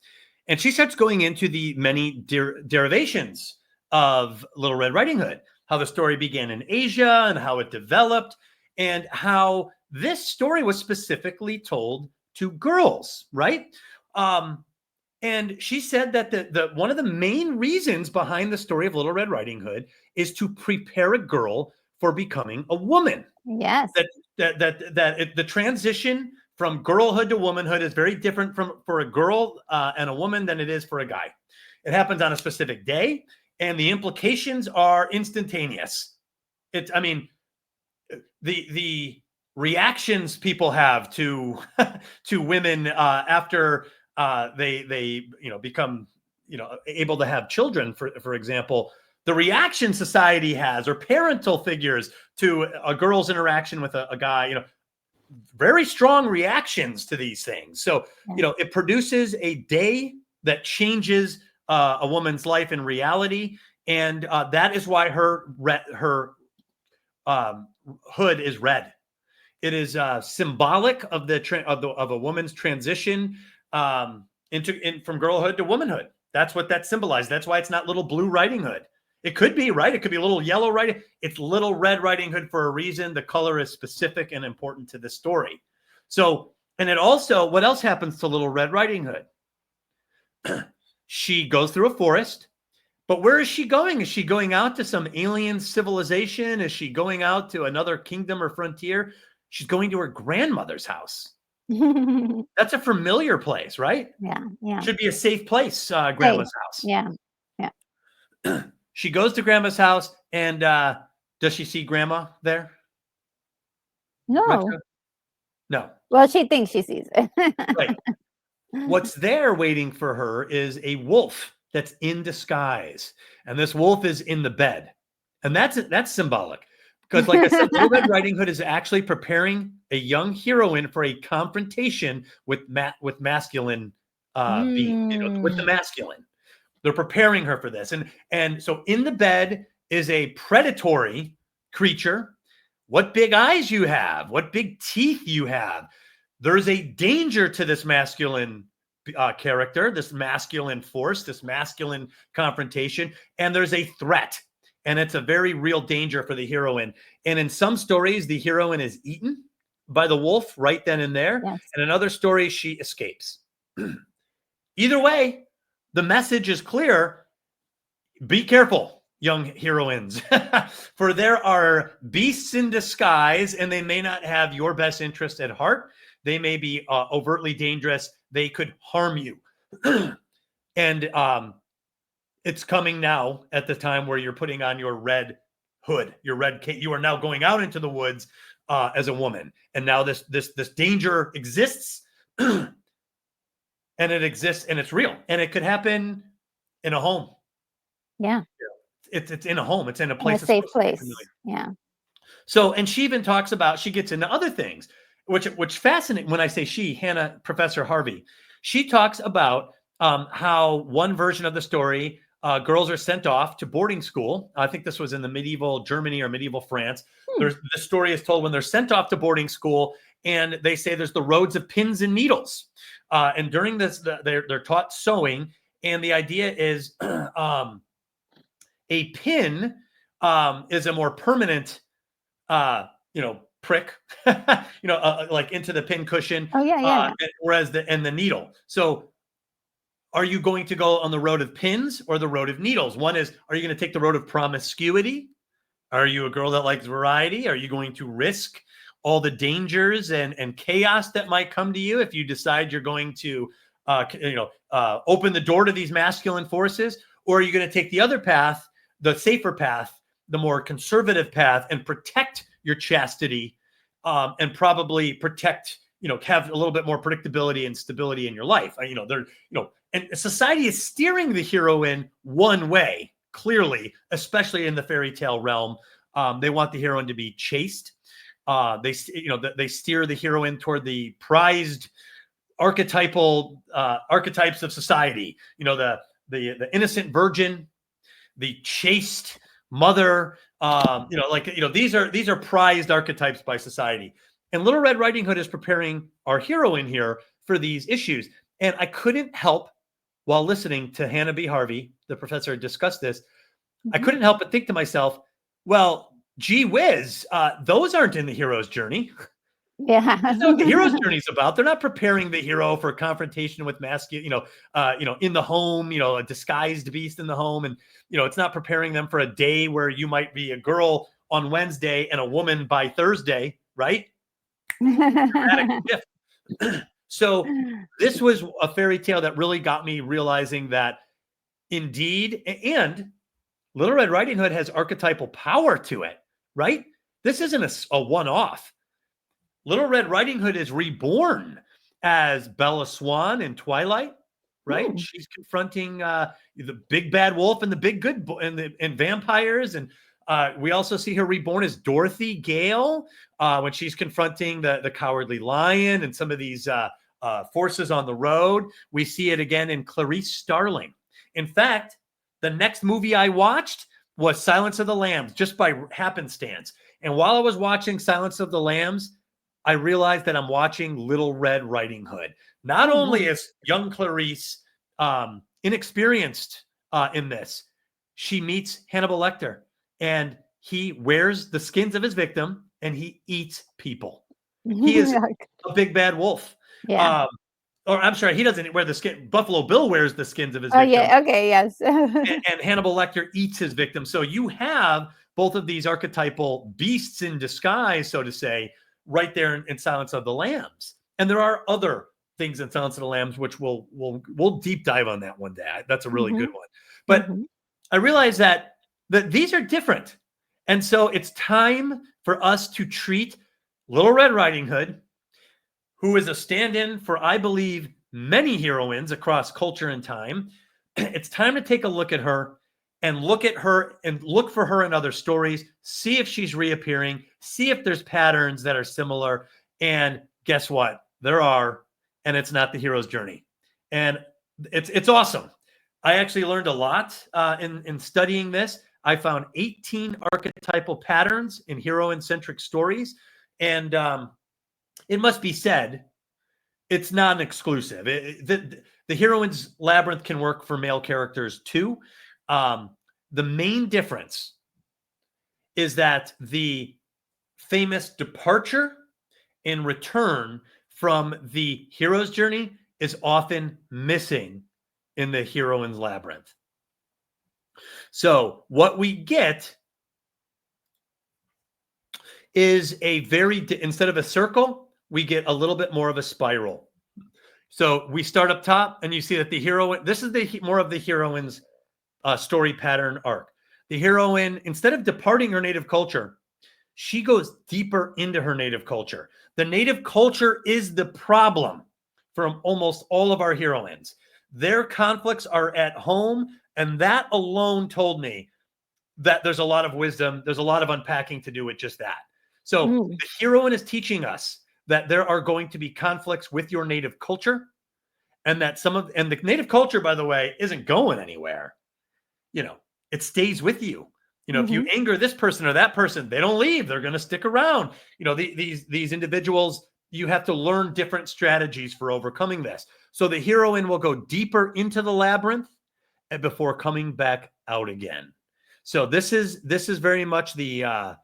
and she starts going into the many derivations of Little Red Riding Hood, how the story began in Asia and how it developed, and how this story was specifically told to girls, right? Um, and she said that the one of the main reasons behind the story of Little Red Riding Hood is to prepare a girl for becoming a woman. Yes. The transition from girlhood to womanhood is very different for a girl and a woman than it is for a guy. It happens on a specific day, and the implications are instantaneous. I mean, the reactions people have to to women after they become able to have children, for example, the reaction society has, or parental figures to a girl's interaction with a guy, very strong reactions to these things. So it produces a day that changes a woman's life in reality, and that is why her hood is red. It is symbolic of of a woman's transition from girlhood to womanhood. That's what that symbolizes. That's why it's not Little Blue Riding Hood. It could be, right? It could be Little Yellow Riding. It's Little Red Riding Hood for a reason. The color is specific and important to the story. So, and it also, what else happens to Little Red Riding Hood? She goes through a forest. But where is she going? Is she going out to some alien civilization? Is she going out to another kingdom or frontier? She's going to her grandmother's house. That's a familiar place, right? Yeah. Should be a safe place, grandma's house. Yeah. She goes to grandma's house, and does she see grandma there? No. No. Well, she thinks she sees it. Right. What's there waiting for her is a wolf that's in disguise. And this wolf is in the bed. And that's symbolic. Because, like I said, Little Red Riding Hood is actually preparing a young heroine for a confrontation with masculine being, with the masculine. They're preparing her for this. And so in the bed is a predatory creature. What big eyes you have, what big teeth you have. There's a danger to this masculine character, this masculine force, this masculine confrontation, and there's a threat. And it's a very real danger for the heroine. And in some stories, the heroine is eaten by the wolf right then and there. Yes. And in other stories, she escapes. Either way, the message is clear. Be careful, young heroines, for there are beasts in disguise, and they may not have your best interest at heart. They may be overtly dangerous. They could harm you. And it's coming now at the time where you're putting on your red hood, your red cape. You are now going out into the woods as a woman. And now this danger exists. And it exists, and it's real. And it could happen in a home. Yeah. It's in a home. It's in a place. In a safe place. Yeah. So, and she even talks about, she gets into other things, which fascinating. When I say she, Hannah, Professor Harvey, she talks about how one version of the story, girls are sent off to boarding school. I think this was in the medieval Germany or medieval France. The story is told when they're sent off to boarding school, and they say there's the roads of pins and needles. And during this, they're taught sewing, and the idea is a pin is a more permanent, prick, like into the pin cushion. Oh yeah. Whereas the needle. So, are you going to go on the road of pins or the road of needles? One is, are you going to take the road of promiscuity? Are you a girl that likes variety? Are you going to risk all the dangers and chaos that might come to you if you decide you're going to, open the door to these masculine forces? Or are you going to take the other path, the safer path, the more conservative path, and protect your chastity, and probably protect, have a little bit more predictability and stability in your life? And society is steering the heroine one way, clearly, especially in the fairy tale realm. They want the heroine to be chaste. They steer the heroine toward the prized archetypal archetypes of society. The innocent virgin, the chaste mother. These are prized archetypes by society. And Little Red Riding Hood is preparing our heroine here for these issues. And I couldn't help, while listening to Hannah B. Harvey, the professor, discuss this, I couldn't help but think to myself, well, gee whiz, those aren't in the hero's journey. Yeah. That's not what the hero's journey is about. They're not preparing the hero for confrontation with masculine, in the home, a disguised beast in the home. And, it's not preparing them for a day where you might be a girl on Wednesday and a woman by Thursday, right? Dramatic shift. So this was a fairy tale that really got me realizing that indeed, and Little Red Riding Hood has archetypal power to it, right? This isn't a one-off. Little Red Riding Hood is reborn as Bella Swan in Twilight, right? She's confronting the big bad wolf and the big good and vampires, and we also see her reborn as Dorothy Gale when she's confronting the cowardly lion and some of these forces on the road. We see it again in Clarice Starling. In fact, the next movie I watched was Silence of the Lambs, just by happenstance. And while I was watching Silence of the Lambs, I realized that I'm watching Little Red Riding Hood. Not only is young Clarice inexperienced in this, she meets Hannibal Lecter, and he wears the skins of his victim, and he eats people. He is a big bad wolf. Yeah. Or I'm sorry, he doesn't wear the skin. Buffalo Bill wears the skins of his victim. Yeah. Okay. Yes. and Hannibal Lecter eats his victim. So you have both of these archetypal beasts in disguise, so to say, right there in Silence of the Lambs. And there are other things in Silence of the Lambs, which we'll deep dive on that one day. That's a really good one. But I realize that these are different. And so it's time for us to treat Little Red Riding Hood, who is a stand-in for, I believe, many heroines across culture and time. It's time to take a look at her and look for her in other stories, see if she's reappearing, see if there's patterns that are similar. And guess what? There are, and it's not the hero's journey. And it's awesome. I actually learned a lot in studying this. I found 18 archetypal patterns in heroine-centric stories. And it must be said, it's not an exclusive. The heroine's labyrinth can work for male characters too. The main difference is that the famous departure and return from the hero's journey is often missing in the heroine's labyrinth. So what we get is instead of a circle, we get a little bit more of a spiral. So we start up top, and you see that the heroine, this is more of the heroine's story pattern arc. The heroine, instead of departing her native culture, she goes deeper into her native culture. The native culture is the problem for almost all of our heroines. Their conflicts are at home, and that alone told me that there's a lot of wisdom, there's a lot of unpacking to do with just that. So the heroine is teaching us that there are going to be conflicts with your native culture, and that and the native culture, by the way, isn't going anywhere. It stays with you. If you anger this person or that person, they don't leave. They're going to stick around. These individuals, you have to learn different strategies for overcoming this. So the heroine will go deeper into the labyrinth before coming back out again. So this is very much the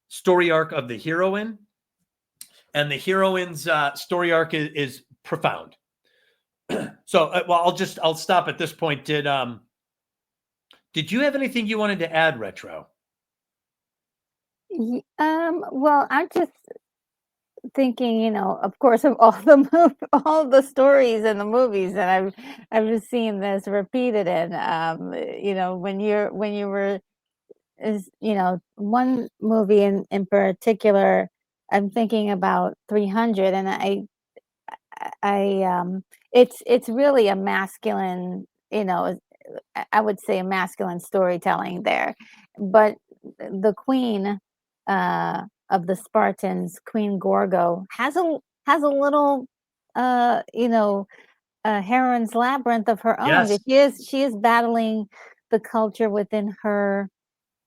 story arc of the heroine, and the heroine's story arc is profound. So, I'll stop at this point. Did you have anything you wanted to add, Retro? Well, I'm just thinking, of course, of all the stories and the movies that I've just seen this repeated in. When you were, one movie in particular, I'm thinking about 300, and it's really a masculine, I would say a masculine storytelling there, but the queen of the Spartans, Queen Gorgo, has a little heroine's labyrinth of her own. Yes. She is battling the culture within her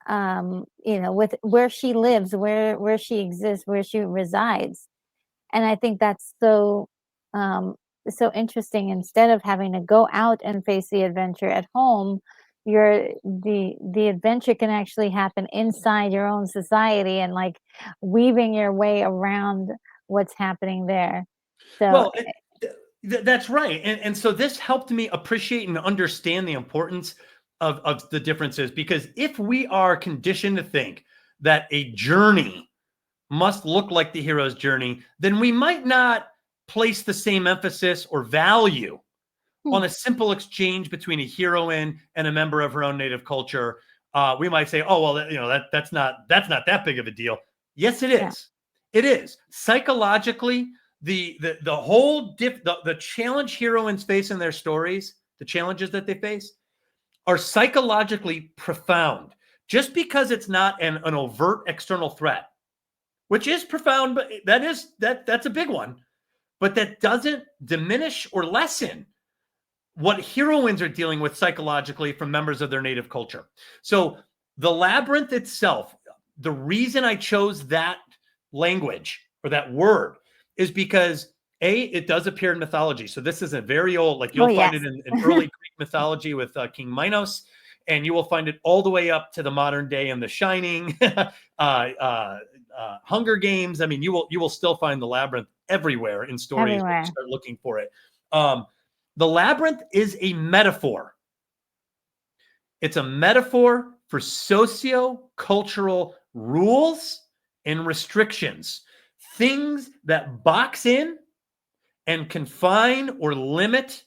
with where she lives, where she exists, where she resides. And I think that's um, so interesting. Instead of having to go out and face the adventure at home, the adventure can actually happen inside your own society, and like weaving your way around what's happening there. So Well, that's right. And so this helped me appreciate and understand the importance of the differences, because if we are conditioned to think that a journey must look like the hero's journey, then we might not place the same emphasis or value hmm, on a simple exchange between a heroine and a member of her own native culture. We might say, "Oh, well, that's not that big of a deal." Yes, it yeah, is. It is psychologically the whole the challenge heroines face in their stories, the challenges that they face are psychologically profound. Just because it's not an overt external threat, which is profound, but that's a big one. But that doesn't diminish or lessen what heroines are dealing with psychologically from members of their native culture. So the labyrinth itself, the reason I chose that language or that word is because it does appear in mythology. So this is a very old, like oh you'll find it yes. in early Greek mythology with King Minos, and you will find it all the way up to the modern day in The Shining, Hunger Games. I mean, you will still find the labyrinth everywhere in stories when you Everywhere. start looking for it. Um, the labyrinth is a metaphor. It's a metaphor for socio-cultural rules and restrictions, things that box in and confine or limit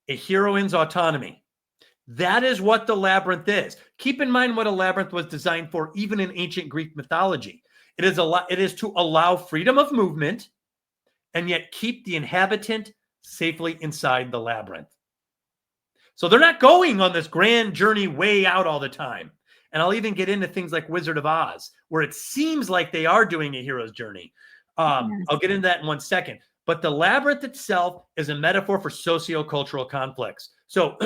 a heroine's autonomy. That is what the labyrinth is. Keep in mind what a labyrinth was designed for, even in ancient Greek mythology. It is to allow freedom of movement and yet keep the inhabitant safely inside the labyrinth. So they're not going on this grand journey way out all the time. And I'll even get into things like Wizard of Oz, where it seems like they are doing a hero's journey. I'll Yes. get into that in 1 second. But the labyrinth itself is a metaphor for sociocultural conflicts. So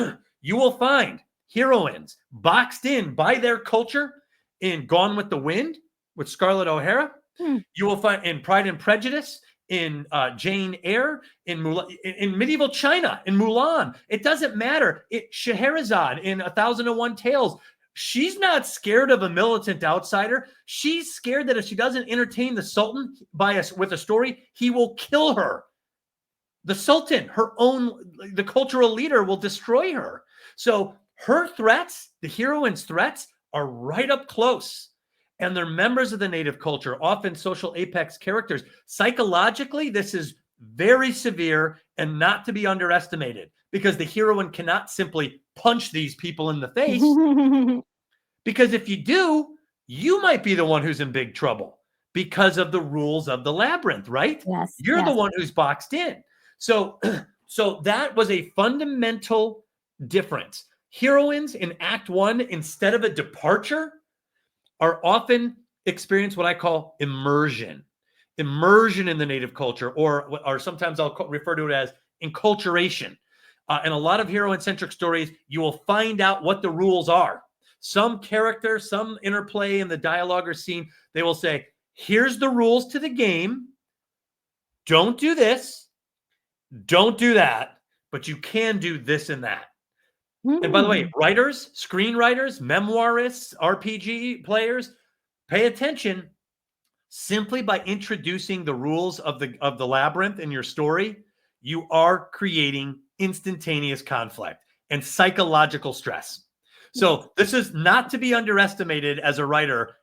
you will find heroines boxed in by their culture in Gone with the Wind with Scarlett O'Hara. Hmm. You will find in Pride and Prejudice, in Jane Eyre, in in medieval China, in Mulan. It doesn't matter. Scheherazade in 1001 Tales. She's not scared of a militant outsider. She's scared that if she doesn't entertain the Sultan with a story, he will kill her. The Sultan, the cultural leader, will destroy her. So her threats, the heroine's threats, are right up close. And they're members of the native culture, often social apex characters. Psychologically, this is very severe and not to be underestimated, because the heroine cannot simply punch these people in the face, because if you do, you might be the one who's in big trouble because of the rules of the labyrinth, right? Yes, You're the yes. one who's boxed in. So, so that was a fundamental difference. Heroines in Act One, instead of a departure, are often experience what I call immersion. Immersion in the native culture, or sometimes I'll refer to it as enculturation. In a lot of heroine-centric stories, you will find out what the rules are. Some character, some interplay in the dialogue or scene, they will say, here's the rules to the game. Don't do this. Don't do that. But you can do this and that. And by the way, Mm. writers, screenwriters, memoirists, RPG players, pay attention. Simply by introducing the rules of the labyrinth in your story, you are creating instantaneous conflict and psychological stress. Yes. So this is not to be underestimated as a writer.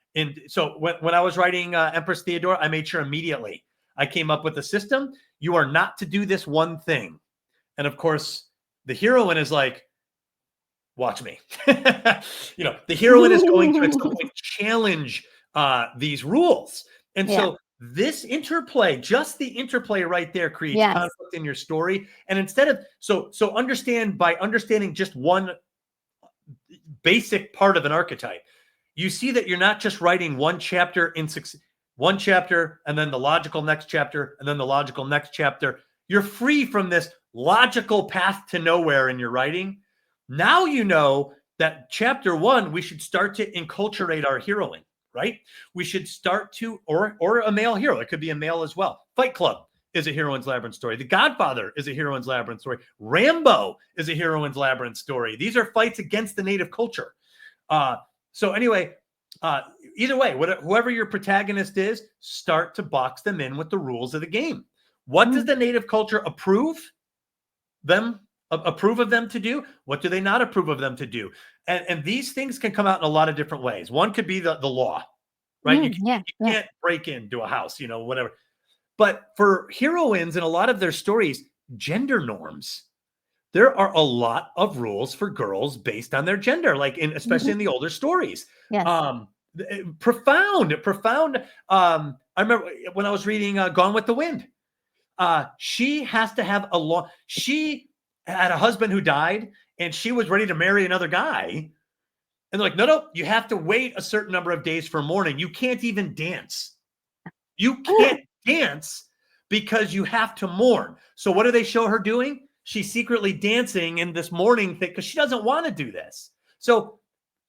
So when I was writing Empress Theodore, I made sure immediately I came up with a system. You are not to do this one thing. And of course, the heroine is like, watch me. The heroine is going to at some point challenge these rules. And Yeah. so this interplay, just the interplay right there, creates Yes. conflict in your story. And instead of by understanding just one basic part of an archetype, you see that you're not just writing one chapter and then the logical next chapter and then the logical next chapter. You're free from this logical path to nowhere in your writing. Now you know that chapter 1, we should start to enculturate our heroine, right? We should start to, or a male hero. It could be a male as well. Fight Club is a heroine's labyrinth story. The Godfather is a heroine's labyrinth story. Rambo is a heroine's labyrinth story. These are fights against the native culture. So anyway, either way, whoever your protagonist is, start to box them in with the rules of the game. What does the native culture approve of them to do? What do they not approve of them to do? And these things can come out in a lot of different ways. One could be the law, right? You can't break into a house, whatever. But for heroines in a lot of their stories, gender norms, there are a lot of rules for girls based on their gender, like especially in the older stories. Yes. Profound. I remember when I was reading Gone with the Wind. She has to have she had a husband who died and she was ready to marry another guy. And they're like, no, you have to wait a certain number of days for mourning. You can't even dance. You can't dance because you have to mourn. So what do they show her doing? She's secretly dancing in this mourning thing because she doesn't want to do this. So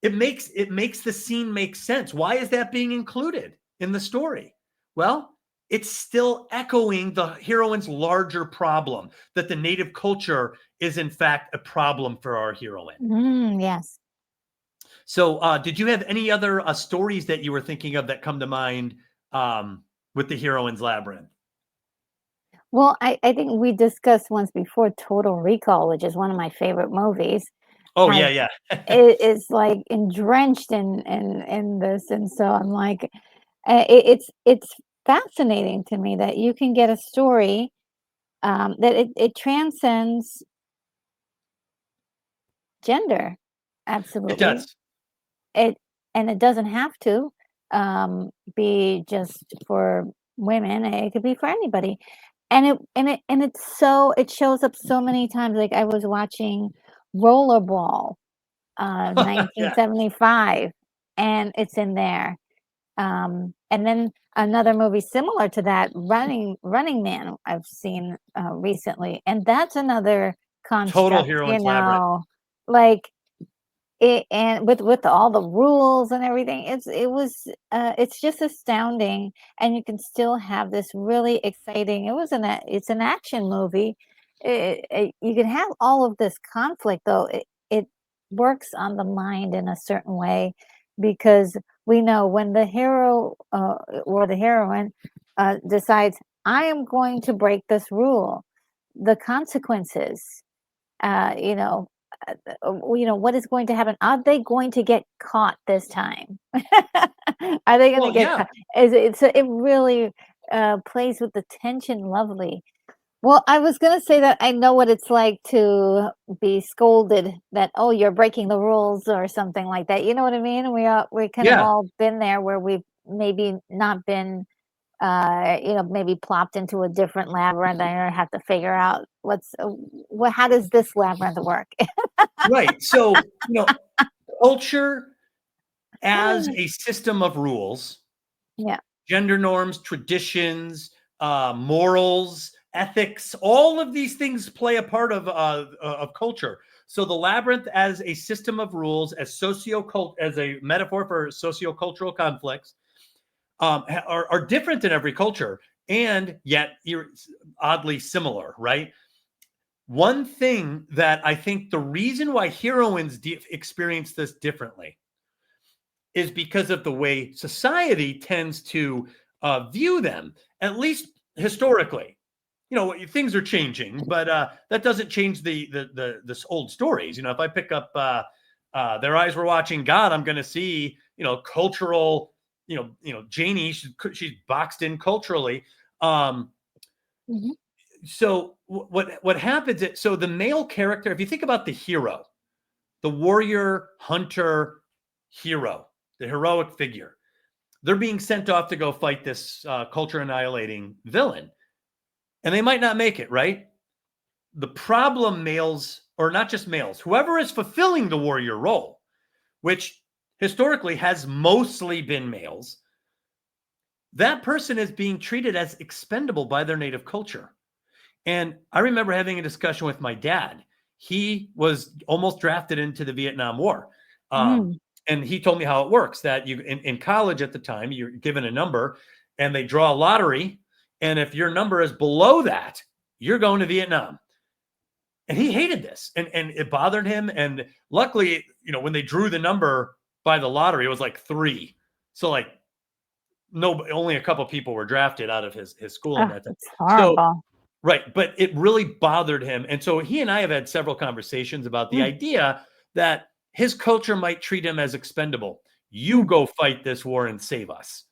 it makes the scene make sense. Why is that being included in the story? Well, it's still echoing the heroine's larger problem, that the native culture is in fact a problem for our heroine. Yes. So did you have any other stories that you were thinking of that come to mind with the heroine's labyrinth? Well, I think we discussed once before Total Recall, which is one of my favorite movies. Oh, yeah. It is like drenched in this. And so I'm like, it's fascinating to me that you can get a story that it transcends gender. Absolutely. It does. And it doesn't have to be just for women. It could be for anybody. And it shows up so many times. Like I was watching Rollerball, 1975, and it's in there. And then another movie similar to that, Running Man, I've seen recently, and that's another construct. Total heroine's labyrinth. Like it, and with all the rules and everything, it's just astounding, and you can still have this really exciting. It's an action movie. You can have all of this conflict, though. It works on the mind in a certain way, because we know when the hero or the heroine decides, I am going to break this rule, the consequences, what is going to happen? Are they going to get caught this time? Are they going to get caught? It really plays with the tension lovely. Well, I was going to say that I know what it's like to be scolded that, oh, you're breaking the rules or something like that. You know what I mean? We kind of all been there where we've maybe not been, maybe plopped into a different labyrinth and I have to figure out how does this labyrinth work? Right. So, culture as a system of rules, gender norms, traditions, morals, ethics, all of these things play a part of culture. So the labyrinth as a system of rules, as a metaphor for sociocultural conflicts, are different in every culture, and yet oddly similar, right? One thing that I think the reason why heroines experience this differently is because of the way society tends to view them, at least historically. Things are changing, but that doesn't change the old stories. If I pick up Their Eyes Were Watching God, I'm going to see, cultural, Janie, she's boxed in culturally. So what happens is, so the male character, if you think about the hero, the warrior, hunter, hero, the heroic figure, they're being sent off to go fight this culture annihilating villain. And they might not make it, right? The problem, males, or not just males, whoever is fulfilling the warrior role, which historically has mostly been males, that person is being treated as expendable by their native culture. And I remember having a discussion with my dad. He was almost drafted into the Vietnam War. Mm. And he told me how it works, that you in college at the time, you're given a number and they draw a lottery. And if your number is below that, you're going to Vietnam. And he hated this, and it bothered him. And luckily, when they drew the number by the lottery, it was like 3. So like only a couple people were drafted out of his school in Oh, that time. it's So horrible. right, but it really bothered him. And so he and I have had several conversations about the Mm, idea that his culture might treat him as expendable. You mm. go fight this war and save us.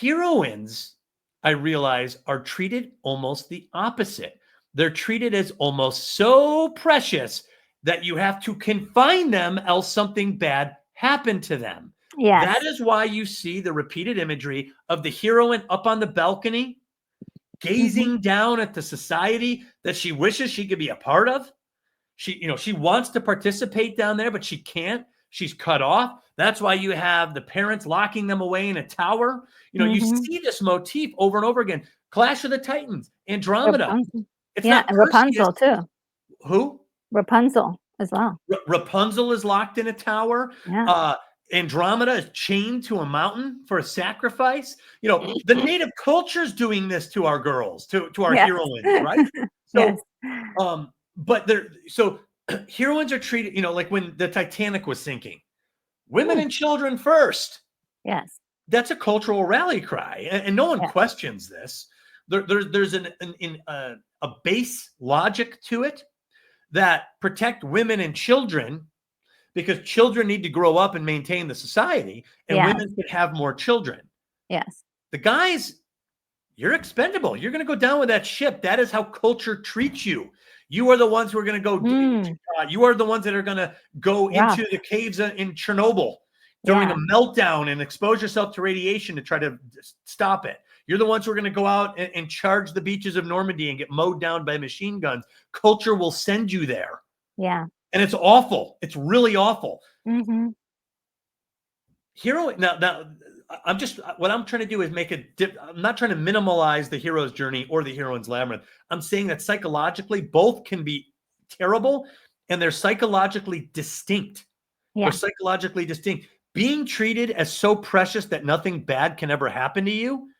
Heroines, I realize, are treated almost the opposite. They're treated as almost so precious that you have to confine them, else something bad happened to them. That Yes. is why you see the repeated imagery of the heroine up on the balcony, Mhm. gazing down at the society that she wishes she could be a part of. She wants to participate down there, but she can't. She's cut off. That's why you have the parents locking them away in a tower. You Mhm. see this motif over and over again. Clash of the Titans, Andromeda. Rapunzel. It's Yeah, not and Perseus. Rapunzel too. Who? Rapunzel as well. Rapunzel is locked in a tower. Yeah. Uh, Andromeda is chained to a mountain for a sacrifice. The native culture's doing this to our girls, to our Yes. heroines, right? Yes. So, but heroines are treated, like when the Titanic was sinking, women Mm. and children first. Yes. That's a cultural rally cry, and no one Yeah. questions this. There's a base logic to it that protect women and children, because children need to grow up and maintain the society, and Yes. women could have more children. Yes. The guys, you're expendable. You're going to go down with that ship. That is how culture treats you. You are the ones who are going to go. Mm. You are the ones that are going to go Rough. into the caves in Chernobyl during Yeah. a meltdown and expose yourself to radiation to try to stop it. You're the ones who are going to go out and charge the beaches of Normandy and get mowed down by machine guns. Culture will send you there. Yeah. And it's awful. It's really awful. Mhm. Now, what I'm trying to do is I'm not trying to minimalize the hero's journey or the heroine's labyrinth. I'm saying that psychologically, both can be terrible, and they're psychologically distinct. Yeah. They're psychologically distinct. Being treated as so precious that nothing bad can ever happen to you,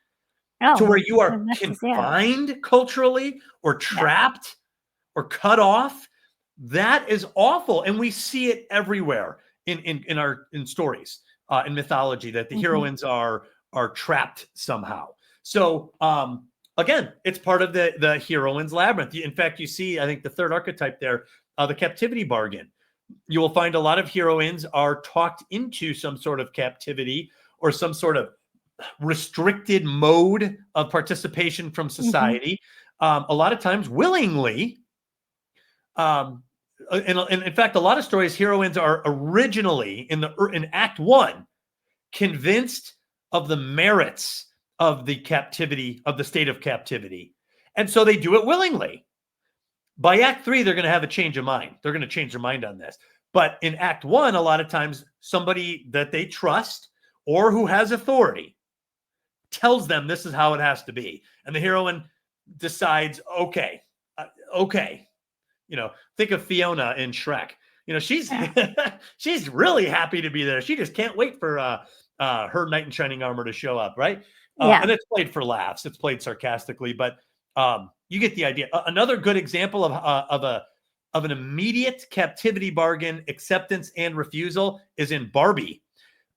to Oh, where you are and that's just yeah. confined culturally or Yeah. trapped or cut off, that is awful. And we see it everywhere in stories, in mythology, that the Mhm. heroines are trapped somehow. So again, it's part of the heroine's labyrinth. In fact, you see, I think the third archetype there, the captivity bargain. You will find a lot of heroines are talked into some sort of captivity or some sort of restricted mode of participation from Mhm. society, a lot of times willingly. And in fact, a lot of stories, heroines are originally in Act 1 convinced of the merits of the captivity, of the state of captivity, and so they do it willingly. By Act 3, they're going to have a change of mind. They're going to change their mind on this. But in Act 1, a lot of times somebody that they trust or who has authority tells them this is how it has to be, and the heroine decides, okay, okay. Think of Fiona in Shrek. She's Yeah. she's really happy to be there. She just can't wait for her knight in shining armor to show up, right? Yeah. And it's played for laughs. It's played sarcastically, but you get the idea. Another good example of an immediate captivity bargain, acceptance and refusal, is in Barbie.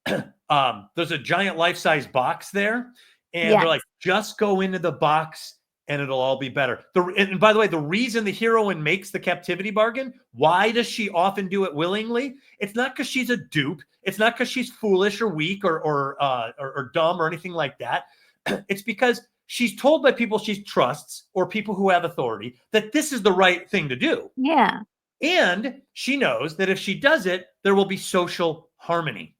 There's a giant life-size box there, and Yes. they're like, just go into the box and it'll all be better. And by the way, the reason the heroine makes the captivity bargain, why does she often do it willingly? It's not because she's a dupe. It's not because she's foolish or weak or dumb or anything like that. It's because she's told by people she trusts or people who have authority that this is the right thing to do. Yeah. And she knows that if she does it, there will be social harmony.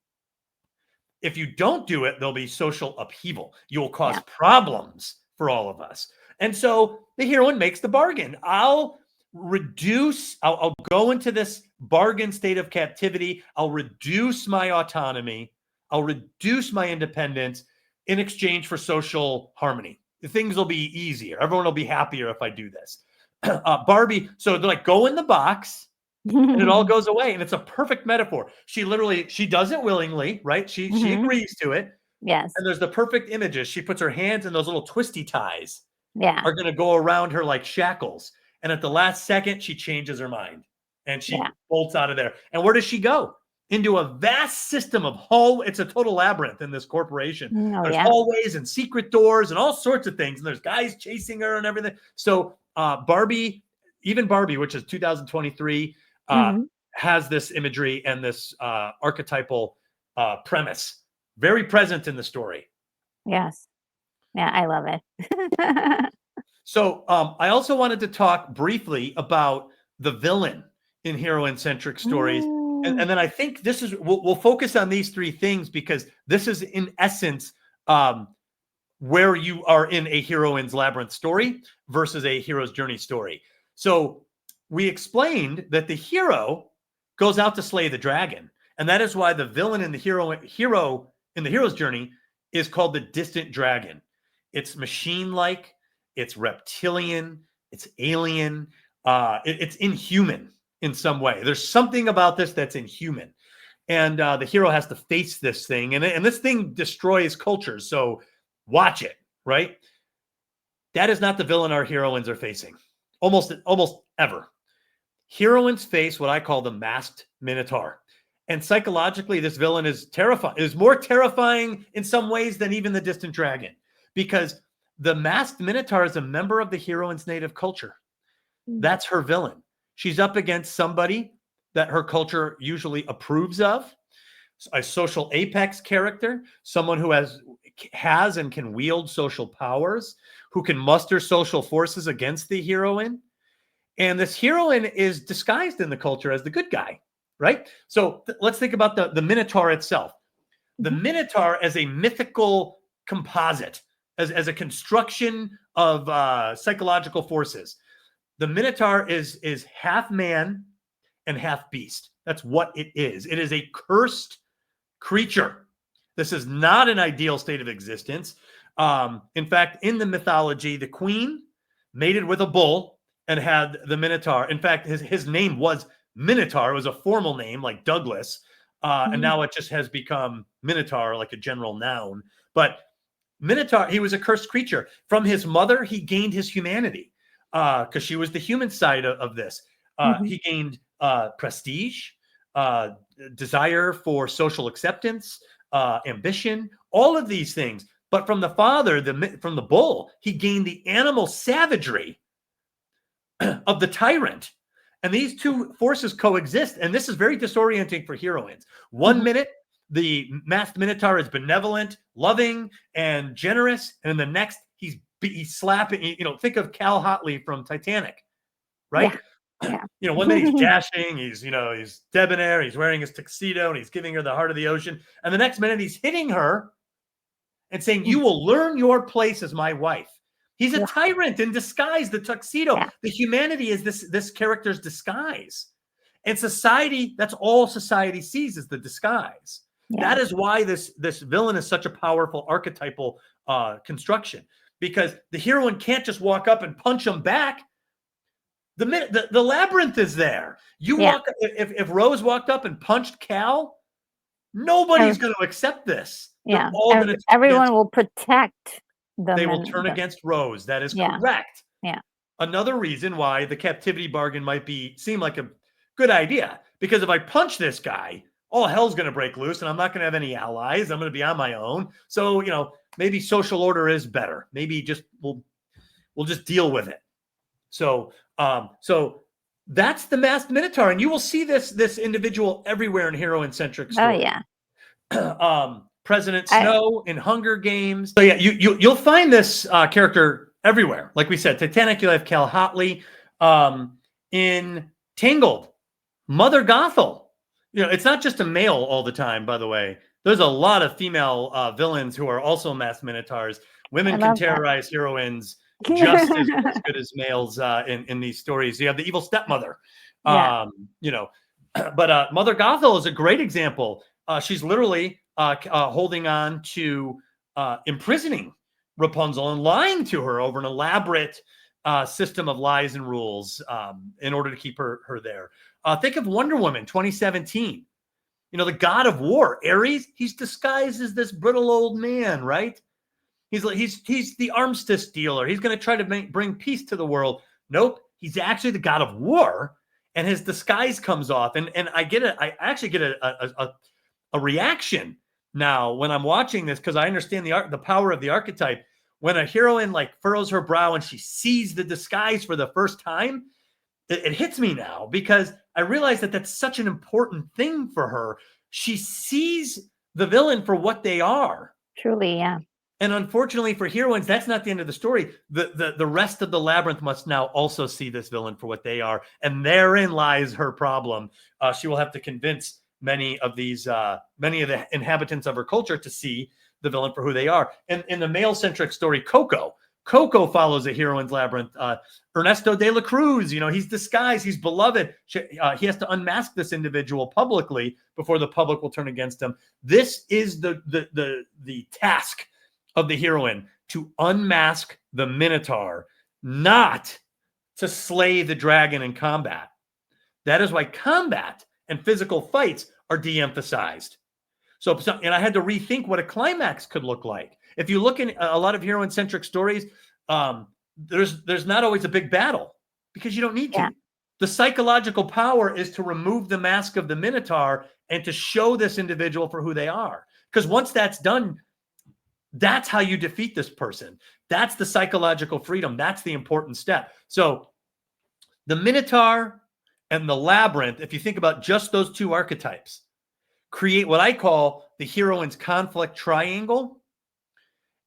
If you don't do it, there'll be social upheaval. You will cause Yeah. problems for all of us. And so the heroine makes the bargain. I'll go into this bargain state of captivity. I'll reduce my autonomy. I'll reduce my independence in exchange for social harmony. Things will be easier. Everyone will be happier if I do this. Barbie, so they're like, go in the box and it all goes away. And it's a perfect metaphor. She does it willingly, right? She Mhm. agrees to it. Yes. And there's the perfect images. She puts her hands in those little twisty ties Yeah. are going to go around her like shackles. And at the last second, she changes her mind and Yeah. she bolts out of there. And where does she go? Into a vast system of it's a total labyrinth in this corporation. Oh, There's yeah. hallways and secret doors and all sorts of things. And there's guys chasing her and everything. So Barbie, even Barbie, which is 2023, Mhm. has this imagery and this archetypal premise very present in the story. Yes. Yeah, I love it. So I also wanted to talk briefly about the villain in heroine-centric stories. Mm. And then I think this is, we'll focus on these three things because this is in essence where you are in a heroine's labyrinth story versus a hero's journey story. So we explained that the hero goes out to slay the dragon. And that is why the villain in the hero in the hero's journey is called the distant dragon. It's machine-like, it's reptilian, it's alien, it's inhuman in some way. There's something about this that's inhuman. And the hero has to face this thing. And this thing destroys cultures. So watch it, right? That is not the villain our heroines are facing. Almost ever. Heroines face what I call the masked minotaur. And psychologically, this villain is terrifying. Is more terrifying in some ways than even the distant dragon, because the masked minotaur is a member of the heroine's native culture. That's her villain. She's up against somebody that her culture usually approves of, a social apex character, someone who has and can wield social powers, who can muster social forces against the heroine. And this heroine is disguised in the culture as the good guy, right? So let's think about the Minotaur itself. The Minotaur as a mythical composite, as a construction of psychological forces. The Minotaur is half man and half beast. That's what it is. It is a cursed creature. This is not an ideal state of existence. In fact, in the mythology, the queen mated with a bull and had the Minotaur. In fact, his name was Minotaur. It was a formal name like Douglas. And now it just has become Minotaur, like a general noun. But Minotaur, he was a cursed creature. From his mother, he gained his humanity because she was the human side of this. He gained prestige, desire for social acceptance, ambition, all of these things. But from the father, from the bull, he gained the animal savagery of the tyrant. And these two forces coexist. And this is very disorienting for heroines. One minute, the masked minotaur is benevolent, loving, and generous. And in the next, he's slapping, think of Cal Hotley from Titanic, right? Yeah. 1 minute he's dashing, he's debonair, he's wearing his tuxedo, and he's giving her the heart of the ocean. And the next minute he's hitting her and saying, "You will learn your place as my wife." He's a tyrant in disguise, the tuxedo. Yeah. The humanity is this character's disguise. And society, that's all society sees is the disguise. Yeah. That is why this villain is such a powerful archetypal construction, because the heroine can't just walk up and punch him back. The labyrinth is there. Walk if Rose walked up and punched Cal, nobody's going to accept this. Yeah. Everyone will protect them. They will turn against Rose. That is correct. Yeah. Another reason why the captivity bargain might seem like a good idea, because if I punch this guy, all hell's going to break loose and I'm not going to have any allies. I'm going to be on my own. So, maybe social order is better. Maybe just we'll just deal with it. So that's the masked minotaur, and you will see this individual everywhere in heroine-centric stories. Oh yeah. President Snow in Hunger Games. So yeah, you'll find this character everywhere. Like we said, Titanic, you'll have Cal Hotley. In Tangled, Mother Gothel. It's not just a male all the time, by the way. There's a lot of female villains who are also masked minotaurs. Women can terrorize heroines just as good as males in these stories. You have the evil stepmother. But Mother Gothel is a great example. She's literally holding on to imprisoning Rapunzel and lying to her over an elaborate system of lies and rules in order to keep her there. Think of Wonder Woman 2017. The god of war, Ares, he's disguised as this brittle old man, right? He's the armistice dealer. He's going to try to bring peace to the world. Nope, he's actually the god of war, and his disguise comes off. And I actually get a reaction now when I'm watching this, because I understand the power of the archetype. When a heroine furrows her brow and she sees the disguise for the first time, it hits me now, because I realize that that's such an important thing for her. She sees the villain for what they are. Truly, yeah. And unfortunately for heroines, that's not the end of the story. The rest of the labyrinth must now also see this villain for what they are. And therein lies her problem. She will have to convince many of the inhabitants of her culture to see the villain for who they are. And in the male-centric story, Coco follows a heroine's labyrinth. Ernesto de la Cruz, he's disguised, he's beloved. He has to unmask this individual publicly before the public will turn against him. This is the task of the heroine, to unmask the Minotaur, not to slay the dragon in combat. That is why combat and physical fights are de-emphasized. And I had to rethink what a climax could look like. If you look in a lot of heroine-centric stories, there's not always a big battle, because you don't need to. Yeah. The psychological power is to remove the mask of the Minotaur and to show this individual for who they are. Because once that's done, that's how you defeat this person. That's the psychological freedom. That's the important step. So the Minotaur and the Labyrinth, if you think about just those two archetypes, create what I call the heroine's conflict triangle.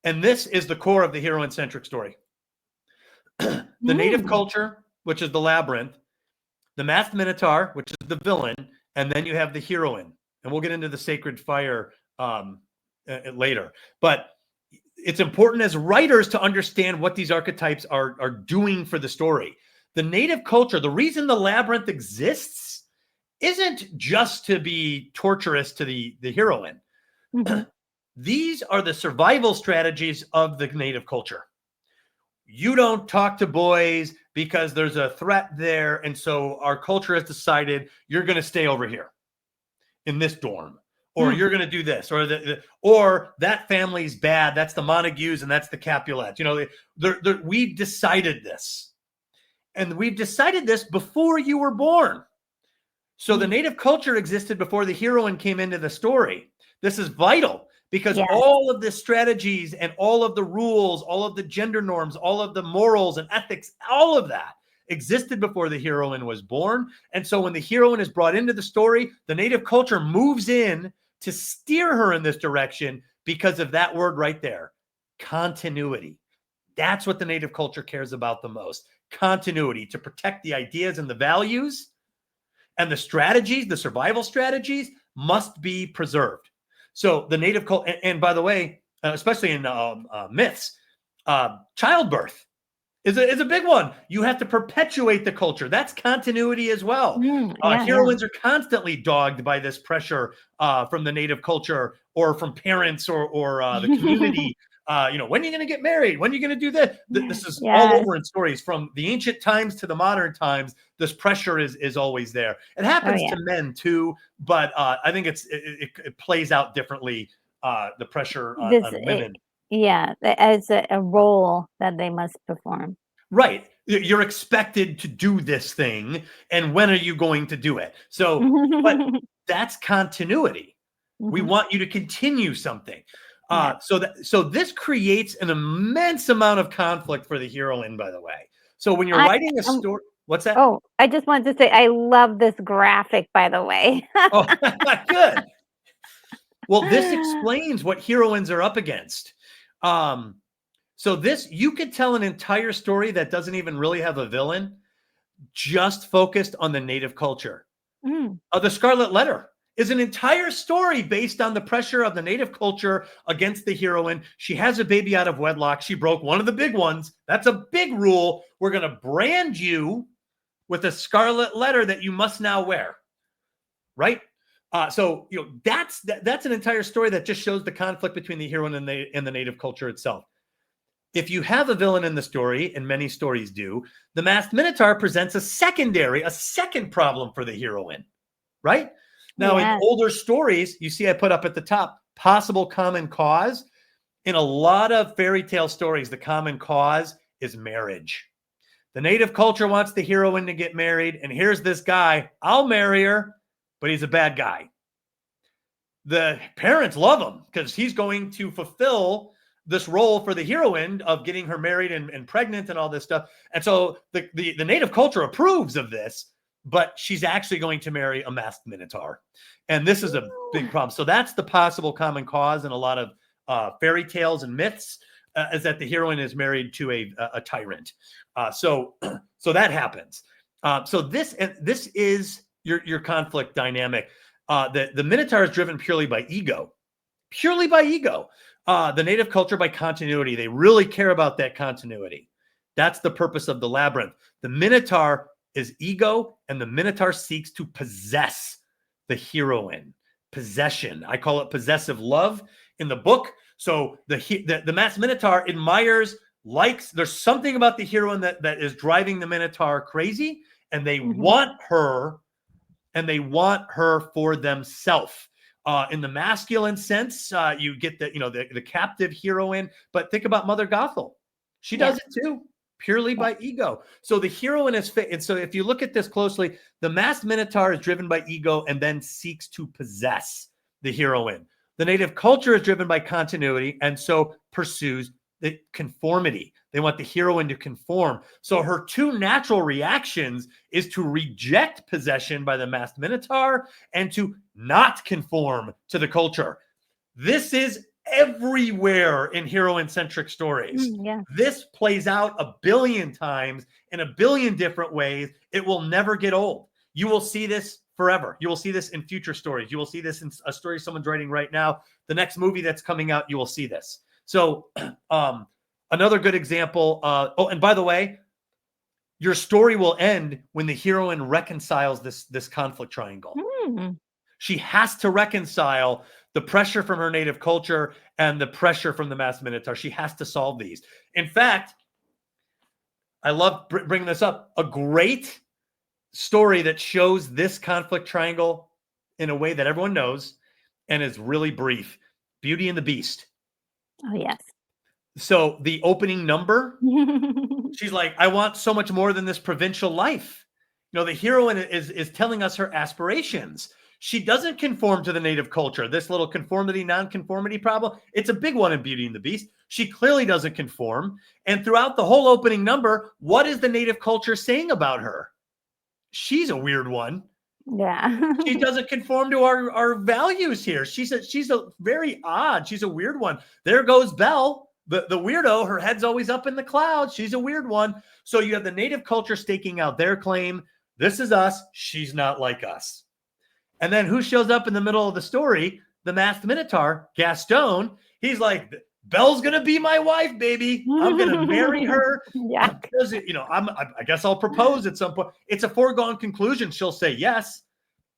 And this is the core of the heroine-centric story. The native culture, which is the Labyrinth, the masked Minotaur, which is the villain, and then you have the heroine. And we'll get into the sacred fire later. But it's important as writers to understand what these archetypes are doing for the story. The native culture, the reason the Labyrinth exists isn't just to be torturous to the heroine. Mm-hmm. These are the survival strategies of the native culture. You don't talk to boys because there's a threat there, and so our culture has decided you're going to stay over here in this dorm, or you're going to do this, or that family's bad. That's the Montagues and that's the Capulets. We've decided this, and we've decided this before you were born. So the native culture existed before the heroine came into the story. This is vital, because all of the strategies and all of the rules, all of the gender norms, all of the morals and ethics, all of that existed before the heroine was born. And so when the heroine is brought into the story, the native culture moves in to steer her in this direction because of that word right there, continuity. That's what the native culture cares about the most. Continuity, to protect the ideas and the values, and the strategies, the survival strategies, must be preserved. So the native culture, and by the way, especially in myths, childbirth is a big one. You have to perpetuate the culture. That's continuity as well. Heroines are constantly dogged by this pressure from the native culture, or from parents, or the community. When are you going to get married? When are you going to do this? This is all over in stories from the ancient times to the modern times. This pressure is always there. It happens to men too, but I think it plays out differently. The pressure on women. As a role that they must perform. Right. You're expected to do this thing, and when are you going to do it? So, but that's continuity. We want you to continue something. So this creates an immense amount of conflict for the heroine, by the way. So when you're writing a story, what's that? Oh, I just wanted to say, I love this graphic, by the way. Oh, good. Well, this explains what heroines are up against. So you could tell an entire story that doesn't even really have a villain, just focused on the native culture. The Scarlet Letter is an entire story based on the pressure of the native culture against the heroine. She has a baby out of wedlock. She broke one of the big ones. That's a big rule. We're going to brand you with a scarlet letter that you must now wear. Right? So that's an entire story that just shows the conflict between the heroine and the native culture itself. if you have a villain in the story, and many stories do, the masked minotaur presents a second problem for the heroine, right? Now, in Yes. older stories, you see I put up at the top, possible common cause. In a lot of fairy tale stories, the common cause is marriage. The native culture wants the heroine to get married, and here's this guy, I'll marry her, but he's a bad guy. The parents love him because he's going to fulfill this role for the heroine of getting her married and pregnant and all this stuff. And so the native culture approves of this, but she's actually going to marry a masked minotaur. And this is a big problem. So that's the possible common cause in a lot of fairy tales and myths, is that the heroine is married to a tyrant. So that happens. So this is your conflict dynamic. The Minotaur is driven purely by ego. The native culture by continuity. They really care about that continuity. That's the purpose of the Labyrinth. The Minotaur is ego, and the Minotaur seeks to possess the heroine. Possession. I call it possessive love in the book. So the masked Minotaur admires, likes. There's something about the heroine that is driving the Minotaur crazy, and they want her. And they want her for themselves. In the masculine sense, you get the captive heroine. But think about Mother Gothel; she does it too, purely by ego. So the heroine is fit. And so if you look at this closely, the masked Minotaur is driven by ego and then seeks to possess the heroine. The native culture is driven by continuity and so pursues the conformity. They want the heroine to conform. So her two natural reactions is to reject possession by the masked minotaur and to not conform to the culture. This is everywhere in heroine-centric stories. This plays out a billion times in a billion different ways. It will never get old. You will see this forever. You will see this in future stories. You will see this in a story someone's writing right now. The next movie that's coming out, you will see this. So another good example. And by the way, your story will end when the heroine reconciles this conflict triangle. She has to reconcile the pressure from her native culture and the pressure from the masked minotaur. She has to solve these. In fact, I love bringing this up. A great story that shows this conflict triangle in a way that everyone knows and is really brief. Beauty and the Beast. Oh, yes. So the opening number, she's like, I want so much more than this provincial life. The heroine is telling us her aspirations. She doesn't conform to the native culture. This little conformity, non-conformity problem, it's a big one in Beauty and the Beast. She clearly doesn't conform. And throughout the whole opening number, what is the native culture saying about her? She's a weird one. Yeah. She doesn't conform to our values here. She's a very odd. She's a weird one. There goes Belle, the weirdo. Her head's always up in the clouds. She's a weird one. So you have the native culture staking out their claim. This is us. She's not like us. And then who shows up in the middle of the story? The masked minotaur, Gaston. He's like, Belle's going to be my wife, baby. I'm going to marry her. Yeah. Because, I guess I'll propose at some point. It's a foregone conclusion. She'll say yes.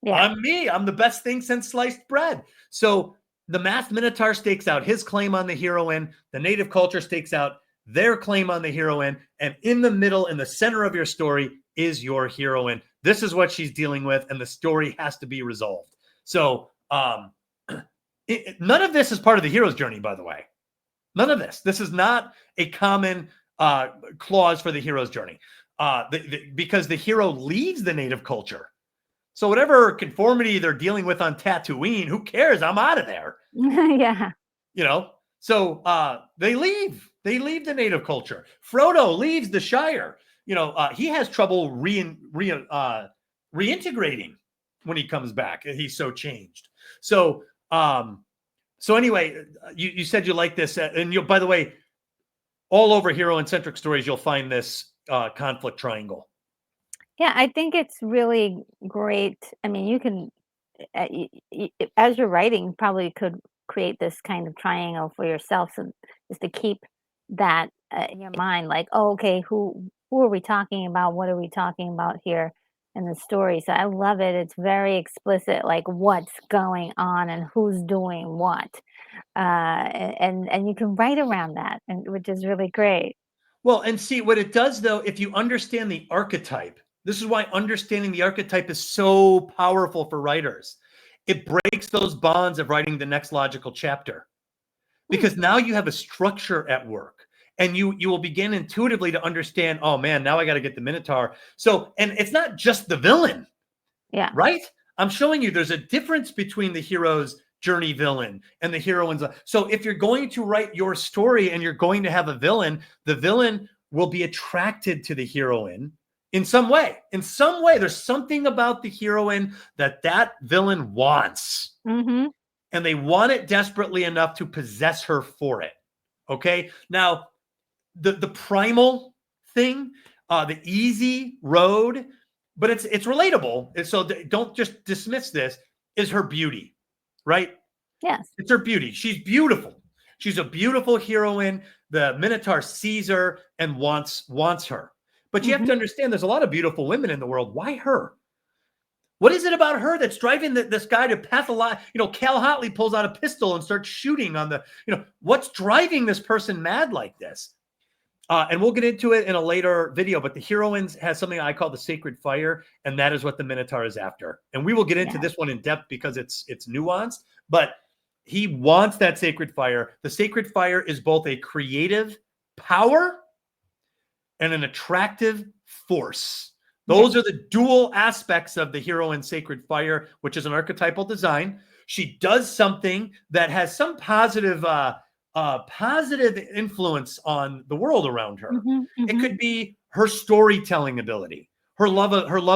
Yeah. I'm me. I'm the best thing since sliced bread. So the masked minotaur stakes out his claim on the heroine. The native culture stakes out their claim on the heroine. And in the middle, in the center of your story, is your heroine. This is what she's dealing with, and the story has to be resolved. So none of this is part of the hero's journey, by the way. None of this. This is not a common clause for the hero's journey because the hero leaves the native culture. So whatever conformity they're dealing with on Tatooine, who cares? I'm out of there. Yeah. So they leave. They leave the native culture. Frodo leaves the Shire. He has trouble reintegrating when he comes back. He's so changed. So anyway, you said you like this, and by the way, all over hero-centric stories, you'll find this conflict triangle. Yeah, I think it's really great. I mean, you can, as you're writing, probably could create this kind of triangle for yourself, so just to keep that in your mind, like, oh, okay, who are we talking about? What are we talking about here? in the story. So I love it. It's very explicit, like what's going on and who's doing what, and you can write around that, and which is really great. Well, and see what it does though, if you understand the archetype, this is why understanding the archetype is so powerful for writers. It breaks those bonds of writing the next logical chapter, Hmm, because now you have a structure at work, and you will begin intuitively to understand, oh man, now I got to get the Minotaur. So, and it's not just the villain, yeah. right? I'm showing you there's a difference between the hero's journey villain and the heroine's. So if you're going to write your story and you're going to have a villain, the villain will be attracted to the heroine in some way. In some way, there's something about the heroine that that villain wants, Hmm. and they want it desperately enough to possess her for it. Okay. Now, the primal thing, the easy road, but it's relatable. And so don't just dismiss this, is her beauty, right? Yes. It's her beauty. She's beautiful. She's a beautiful heroine. The Minotaur sees her and wants her. But you have Hmm. to understand there's a lot of beautiful women in the world. Why her? What is it about her that's driving this guy to pathologize? Cal Hotley pulls out a pistol and starts shooting on what's driving this person mad like this? And we'll get into it in a later video, but the heroine has something I call the sacred fire, and that is what the Minotaur is after. And we will get into Yeah. this one in depth because it's nuanced, but he wants that sacred fire. The sacred fire is both a creative power and an attractive force. Yeah. Those are the dual aspects of the heroine sacred fire, which is an archetypal design. She does something that has some positive influence on the world around her. Hmm. It Hmm. could be her storytelling ability, her love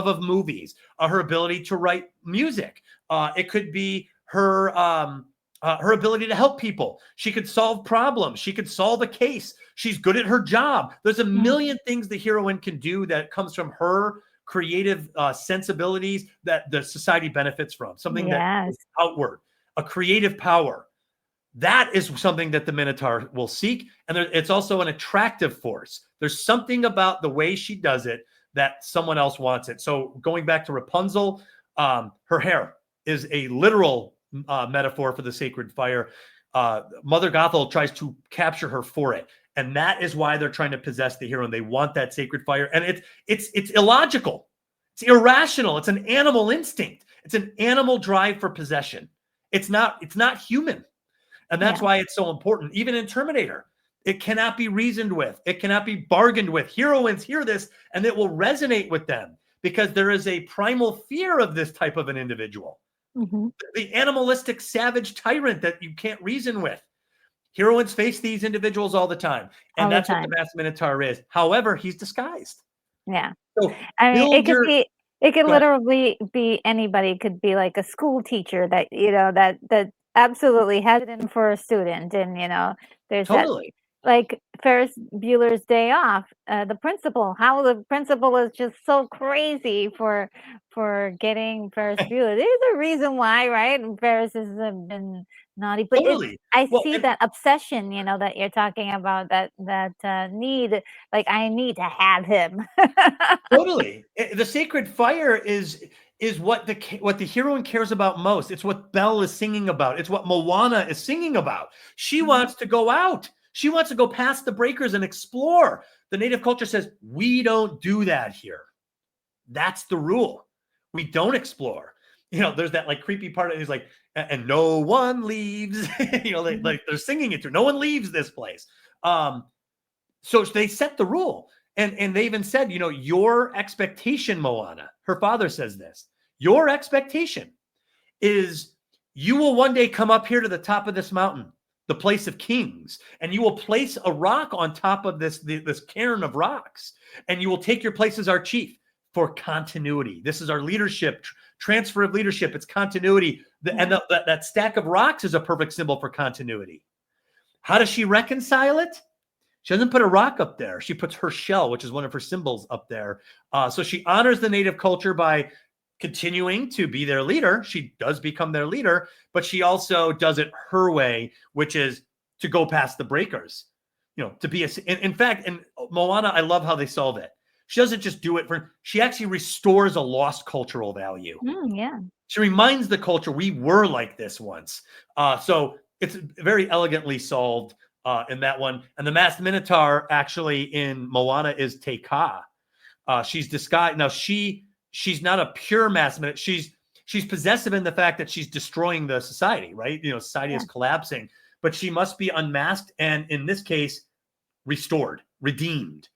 of movies, her ability to write music. It could be her ability to help people. She could solve problems. She could solve a case. She's good at her job. There's a million things the heroine can do that comes from her creative sensibilities that the society benefits from. Something that Yes. is outward, a creative power. That is something that the Minotaur will seek. And it's also an attractive force. There's something about the way she does it that someone else wants it. So going back to Rapunzel, her hair is a literal metaphor for the sacred fire. Mother Gothel tries to capture her for it. And that is why they're trying to possess the hero. And they want that sacred fire. And it's illogical. It's irrational. It's an animal instinct. It's an animal drive for possession. It's not human. And that's Yeah. why it's so important. Even in Terminator, it cannot be reasoned with. It cannot be bargained with. Heroines hear this and it will resonate with them because there is a primal fear of this type of an individual. Hmm. The animalistic savage tyrant that you can't reason with. Heroines face these individuals all the time. All And the that's what the time. Masked Minotaur is. However, he's disguised. Yeah. So I mean, build your it could go ahead. literally be anybody. It could be like a school teacher that, that absolutely has it in for a student, and, there's that, Totally. like Ferris Bueller's Day Off, the principal, how the principal is just so crazy for getting Ferris Bueller. There's a reason why, right? And Ferris has been naughty, but Totally. I Well, see and that obsession, that you're talking about, that need, like, I need to have him. totally. The sacred fire is what the heroine cares about most. It's what Belle is singing about. It's what Moana is singing about. She Mhm. wants to go out. She wants to go past the breakers and explore. The native culture says, we don't do that here. That's the rule. We don't explore. There's that like creepy part of it is like, and no one leaves. Mhm. They're singing it to no one leaves this place. Um, so they set the rule. And they even said, your expectation, Moana, her father says this, your expectation is you will one day come up here to the top of this mountain, the place of kings, and you will place a rock on top of this cairn of rocks, and you will take your place as our chief for continuity. This is our leadership, transfer of leadership. It's continuity. And Yeah. that stack of rocks is a perfect symbol for continuity. How does she reconcile it? She doesn't put a rock up there. She puts her shell, which is one of her symbols, up there. So she honors the native culture by continuing to be their leader. She does become their leader, but she also does it her way, which is to go past the breakers. To be in fact, in Moana, I love how they solve it. She doesn't just do it she actually restores a lost cultural value. Yeah. She reminds the culture we were like this once. So it's very elegantly solved in that one. And the masked minotaur actually in Moana is Te Kā. She's disguised. Now she's not a pure masked minotaur. She's possessive in the fact that she's destroying the society, right? Society is collapsing, but she must be unmasked. And in this case, restored, redeemed.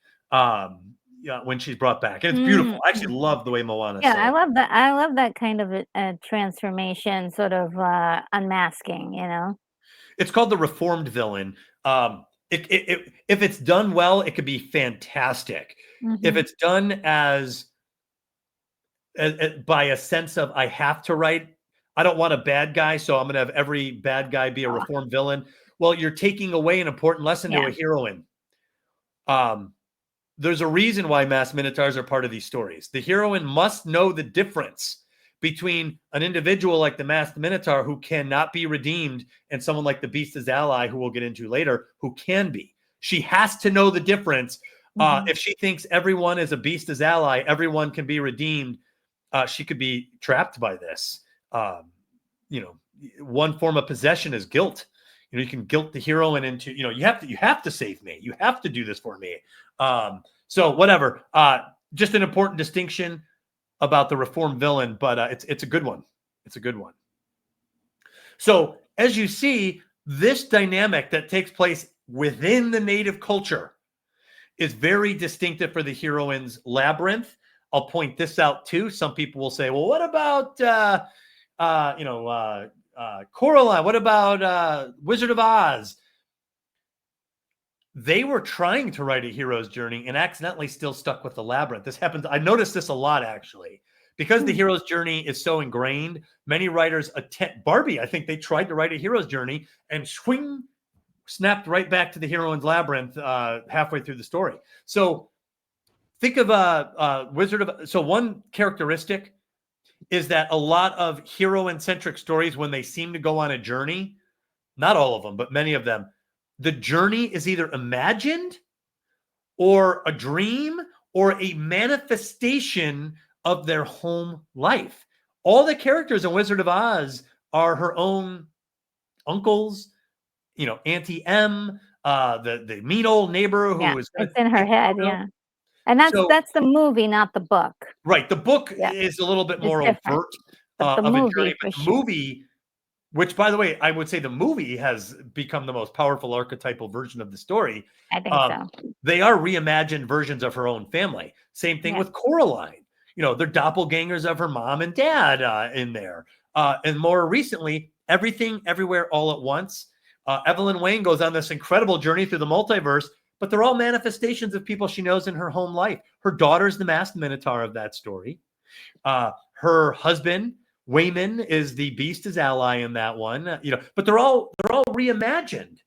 When she's brought back, and it's beautiful. I actually love the way Moana. Yeah, I love that. I love that kind of a transformation, sort of unmasking. It's called the reformed villain. If it's done well, it could be fantastic. If it's done as by a sense of I have to write, I don't want a bad guy, so I'm going to have every bad guy be a reformed villain. Well, you're taking away an important lesson to a heroine. There's a reason why masked minotaurs are part of these stories. The heroine must know the difference between an individual like the masked minotaur who cannot be redeemed and someone like the beast's ally, who we'll get into later, who can be. She has to know the difference. If she thinks everyone is a beast's ally, everyone can be redeemed, she could be trapped by this. One form of possession is guilt. You can guilt the heroine into, you have to save me. You have to do this for me. So whatever, just an important distinction about the reformed villain, but it's a good one. It's a good one. So as you see, this dynamic that takes place within the native culture is very distinctive for the heroine's Labyrinth. I'll point this out too. Some people will say, well, what about, Coraline? What about Wizard of Oz? They were trying to write a hero's journey and accidentally still stuck with the Labyrinth. This happens. I noticed this a lot, actually. Because the hero's journey is so ingrained, many writers attempt. Barbie, I think they tried to write a hero's journey and swing, snapped right back to the heroine's Labyrinth halfway through the story. So think of Wizard of. So one characteristic is that a lot of heroine-centric stories, when they seem to go on a journey, not all of them, but many of them, the journey is either imagined or a dream or a manifestation of their home life. All the characters in Wizard of Oz are her own uncles, Auntie M, the mean old neighbor who is. It's in her head, and that's the movie, not the book. Right, the book is a little bit more overt of a journey, but the movie, which, by the way, I would say the movie has become the most powerful archetypal version of the story. I think so. They are reimagined versions of her own family. Same thing with Coraline. They're doppelgangers of her mom and dad in there. And more recently, Everything, Everywhere, All at Once. Evelyn Wayne goes on this incredible journey through the multiverse, but they're all manifestations of people she knows in her home life. Her daughter's the masked minotaur of that story. Her husband, Wayman, is the beast's ally in that one. But they're all reimagined.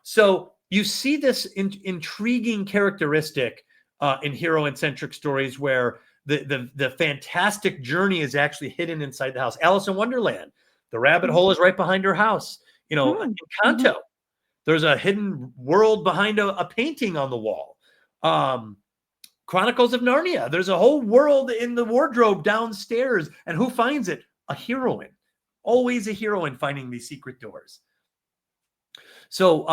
So you see this intriguing characteristic in heroine-centric stories where the fantastic journey is actually hidden inside the house. Alice in Wonderland, the rabbit hole is right behind her house. Encanto, there's a hidden world behind a painting on the wall. Chronicles of Narnia, there's a whole world in the wardrobe downstairs. And who finds it? A heroine. Always a heroine finding these secret doors. So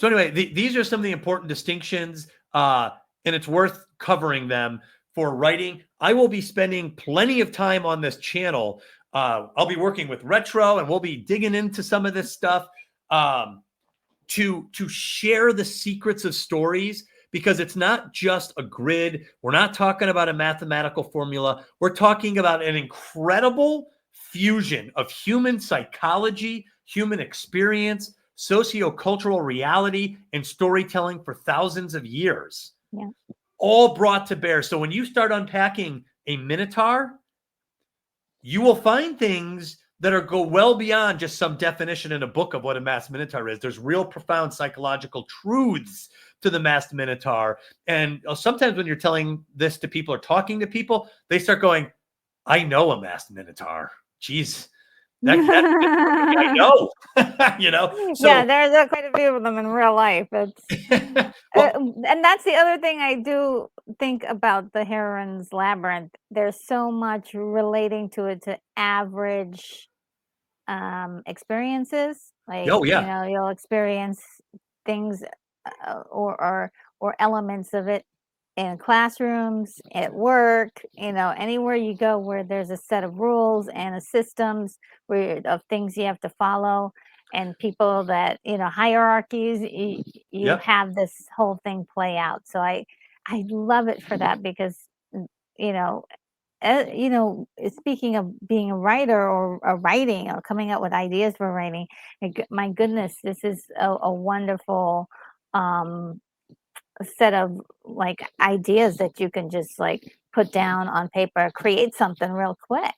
anyway, these are some of the important distinctions, and it's worth covering them for writing. I will be spending plenty of time on this channel. I'll be working with Retro, and we'll be digging into some of this stuff to share the secrets of stories, because it's not just a grid. We're not talking about a mathematical formula. We're talking about an incredible fusion of human psychology, human experience, sociocultural reality, and storytelling for thousands of years. Yeah. All brought to bear. So when you start unpacking a Minotaur, you will find things that go well beyond just some definition in a book of what a masked Minotaur is. There's real profound psychological truths to the masked Minotaur. And sometimes when you're telling this to people or talking to people, they start going, I know a masked Minotaur. Jeez. That's I know. You know, Yeah, so there's quite a few of them in real life. well, And that's the other thing I do think about the heroine's labyrinth. There's so much relating to it to average experiences. Like, oh yeah, you'll experience things or elements of it in classrooms, at work, anywhere you go where there's a set of rules and a systems of things you have to follow and people that, hierarchies, you yep. have this whole thing play out. So I love it for that because, you know, speaking of being a writer or writing or coming up with ideas for writing, my goodness, this is a wonderful um, set of like ideas that you can just like put down on paper, create something real quick.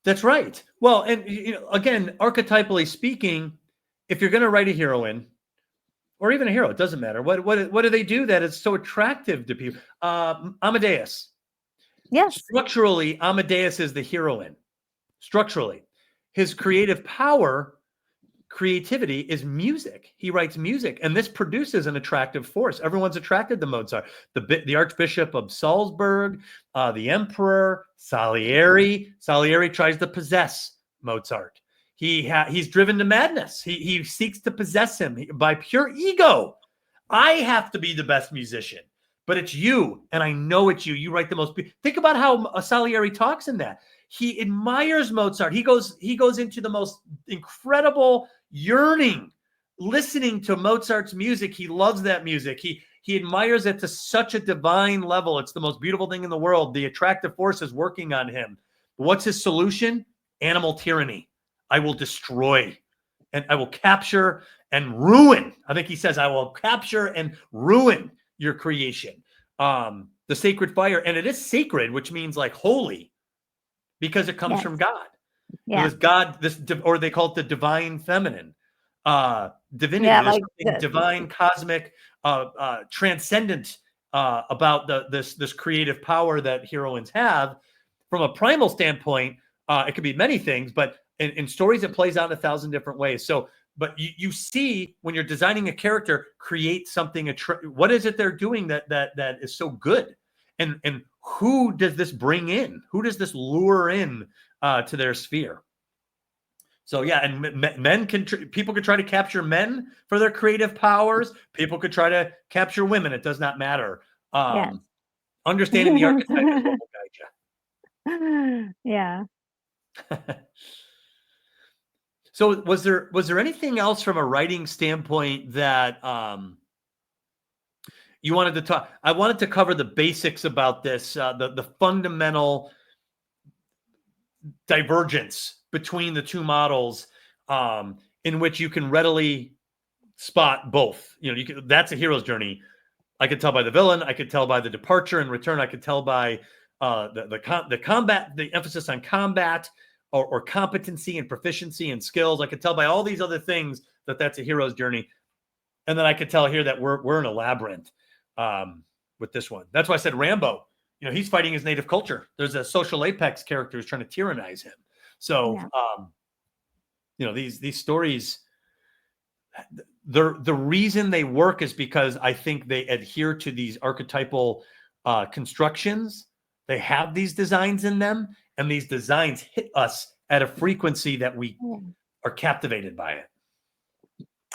That's right. Well, and again, archetypally speaking, if you're going to write a heroine or even a hero, it doesn't matter. What do they do that is so attractive to people? Amadeus. Yes. Structurally, Amadeus is the heroine. Structurally, his creative power, creativity is music. He writes music, and this produces an attractive force. Everyone's attracted to Mozart. The Archbishop of Salzburg, the Emperor, Salieri. Salieri tries to possess Mozart. He's driven to madness. He seeks to possess him by pure ego. I have to be the best musician, but it's you, and I know it's you. You write the most. Think about how Salieri talks in that. He admires Mozart. He goes into the most incredible yearning, listening to Mozart's music. He loves that music. He admires it to such a divine level. It's the most beautiful thing in the world. The attractive force is working on him. What's his solution? Animal tyranny. I will destroy and I will capture and ruin. I think he says, I will capture and ruin your creation. The sacred fire. And it is sacred, which means like holy, because it comes from God. Yeah. Because God, or they call it the divine feminine, divinity. Yeah, There's like something divine, cosmic, transcendent about this creative power that heroines have. From a primal standpoint, it could be many things, but in stories, it plays out in 1,000 different ways. So, but you see when you're designing a character, create something. What is it they're doing that is so good, and who does this bring in? Who does this lure in to their sphere? So yeah, and people could try to capture men for their creative powers. People could try to capture women. It does not matter. yeah. Understanding the archetype is what will Yeah. guide you. So was there anything else from a writing standpoint that you wanted to talk? I wanted to cover the basics about this, the fundamental divergence between the two models, in which you can readily spot both. That's a hero's journey. I could tell by the villain. I could tell by the departure and return. I could tell by the combat, the emphasis on combat or competency and proficiency and skills. I could tell by all these other things that's a hero's journey. And then I could tell here that we're in a labyrinth with this one. That's why I said Rambo. He's fighting his native culture. There's a social apex character who's trying to tyrannize him. So, these stories, the reason they work is because I think they adhere to these archetypal constructions. They have these designs in them, and these designs hit us at a frequency that we are captivated by it.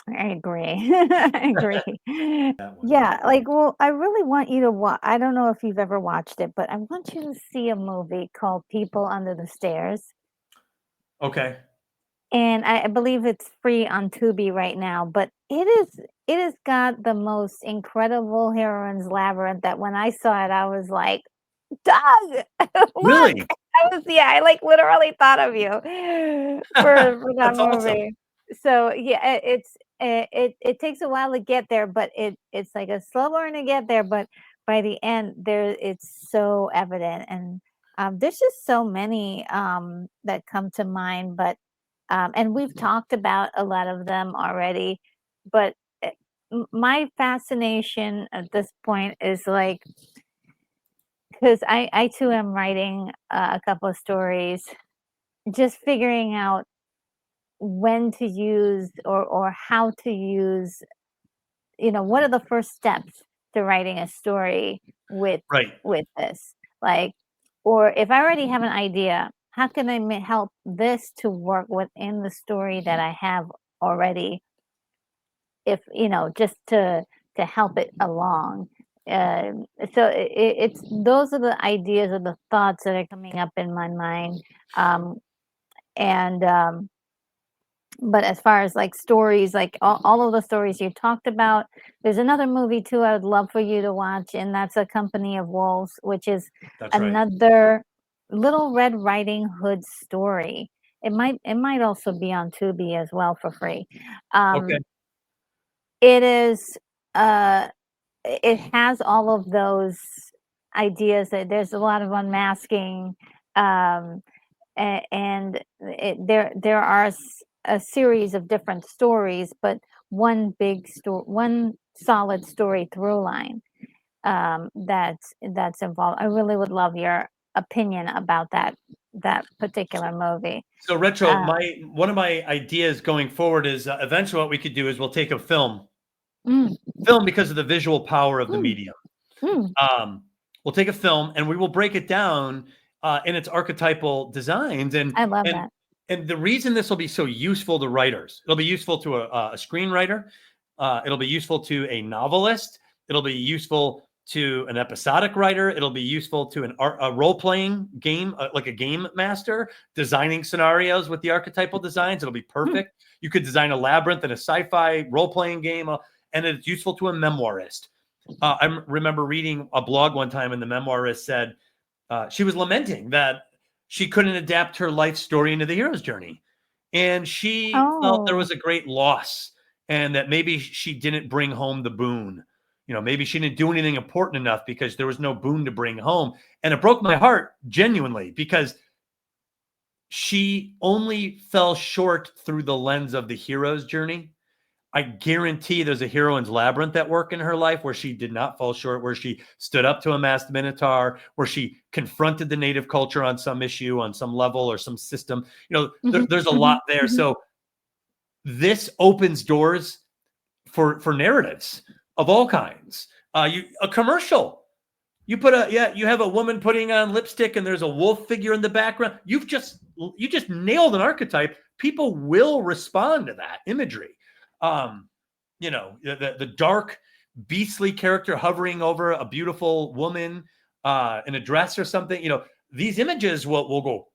I agree. I agree. Yeah, like, well, I really want you to watch. I don't know if you've ever watched it, but I want you to see a movie called People Under the Stairs. Okay. And I believe it's free on Tubi right now, but it has got the most incredible heroine's labyrinth that when I saw it, I was like, Doug, Really? look. I like literally thought of you for that That's awesome. movie. So yeah, it takes a while to get there, but it's like a slow burn to get there, but by the end it's so evident. And there's just so many that come to mind, but and we've talked about a lot of them already, but my fascination at this point is like, because I too am writing a couple of stories, just figuring out when to use or how to use, what are the first steps to writing a story with Right. this? Like, or if I already have an idea, how can I help this to work within the story that I have already? If just to help it along. So it's those are the ideas or the thoughts that are coming up in my mind. Um, and But as far as like stories, like all of the stories you talked about, there's another movie too I would love for you to watch, and that's A Company of Wolves, which is That's right. another Little Red Riding Hood story. It might also be on Tubi as well for free. Okay. It is it has all of those ideas that there's a lot of unmasking, um, and there are a series of different stories, but one solid story through line, that's involved. I really would love your opinion about that particular movie. So retro, Uh, my one of my ideas going forward is eventually what we could do is we'll take a mm, film because of the visual power of the mm, medium. mm, Um, we'll take a film and we will break it down in its archetypal designs, I love and that. and the reason this will be so useful to writers, it'll be useful to a screenwriter, it'll be useful to a novelist, it'll be useful to an episodic writer, it'll be useful to a role-playing game, like a game master designing scenarios with the archetypal designs. It'll be Mm, perfect. You could design a labyrinth in a sci-fi role-playing game, and it's useful to a memoirist. I remember reading a blog one time, and the memoirist said she was lamenting that she couldn't adapt her life story into the hero's journey. And she felt there oh. was a great loss, and that maybe she didn't bring home the boon. Maybe she didn't do anything important enough because there was no boon to bring home. And it broke my heart genuinely because she only fell short through the lens of the hero's journey. I guarantee there's a heroine's labyrinth at work in her life where she did not fall short, where she stood up to a masked minotaur, where she confronted the native culture on some issue, on some level or some system. Mhm, There's a mhm, lot there. mhm. So this opens doors for narratives of all kinds. A commercial. You have a woman putting on lipstick and there's a wolf figure in the background. You just nailed an archetype. People will respond to that imagery. Um, the dark, beastly character hovering over a beautiful woman in a dress or something. These images will go.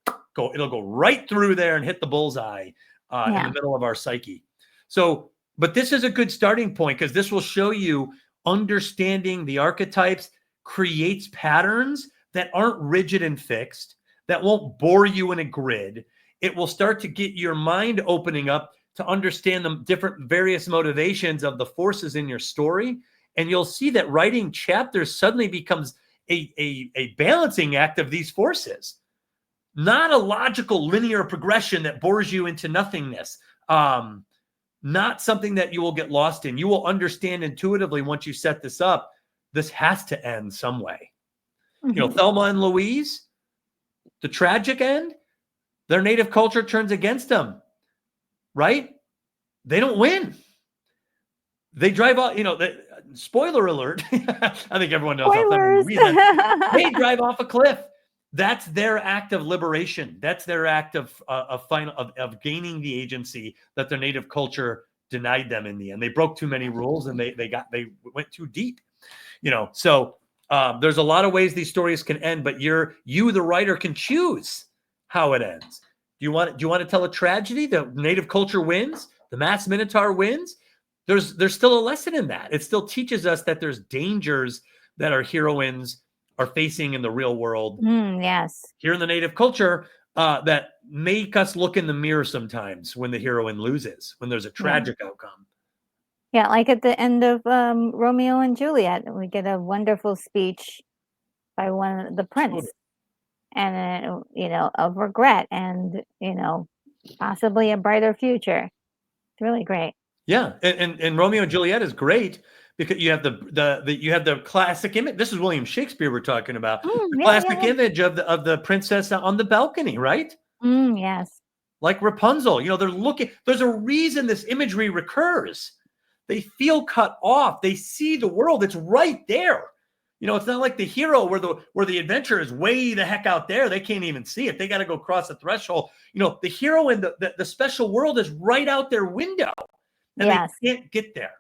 It'll go right through there and hit the bullseye in the Yeah. middle of our psyche. So, but this is a good starting point because this will show you understanding the archetypes creates patterns that aren't rigid and fixed, that won't bore you in a grid. It will start to get your mind opening up to understand the different various motivations of the forces in your story. And you'll see that writing chapters suddenly becomes a balancing act of these forces, not a logical linear progression that bores you into nothingness. Not something that you will get lost in. You will understand intuitively once you set this up. This has to end some way. Mhm. Thelma and Louise, the tragic end, their native culture turns against them, right? They don't win. They drive off, spoiler alert. I think everyone knows how Thelma and Spoilers. Louise ends. They drive off a cliff. That's their act of liberation. That's their act of gaining the agency that their native culture denied them in the end. They broke too many rules and they went too deep. So there's a lot of ways these stories can end, but you the writer can choose how it ends. Do you want to tell a tragedy? The native culture wins, the mass minotaur wins. There's still a lesson in that. It still teaches us that there's dangers that our heroines are facing in the real world Yes. here in the native culture that make us look in the mirror sometimes when the heroine loses, when there's a Yeah. tragic outcome. Yeah, like at the end of, Romeo and Juliet, we get a wonderful speech by the prince, Totally. and, of regret and, possibly a brighter future. It's really great. Yeah, and Romeo and Juliet is great because you have you have the classic image. This is William Shakespeare we're talking about. The Yeah, yeah, classic yeah. image of the princess on the balcony, right? Yes. Like Rapunzel, they're looking, there's a reason this imagery recurs. They feel cut off. They see the world. It's right there. It's not like the hero where the adventure is way the heck out there. They can't even see it. They got to go cross the threshold. The hero in the special world is right out their window, and Yes. they can't get there.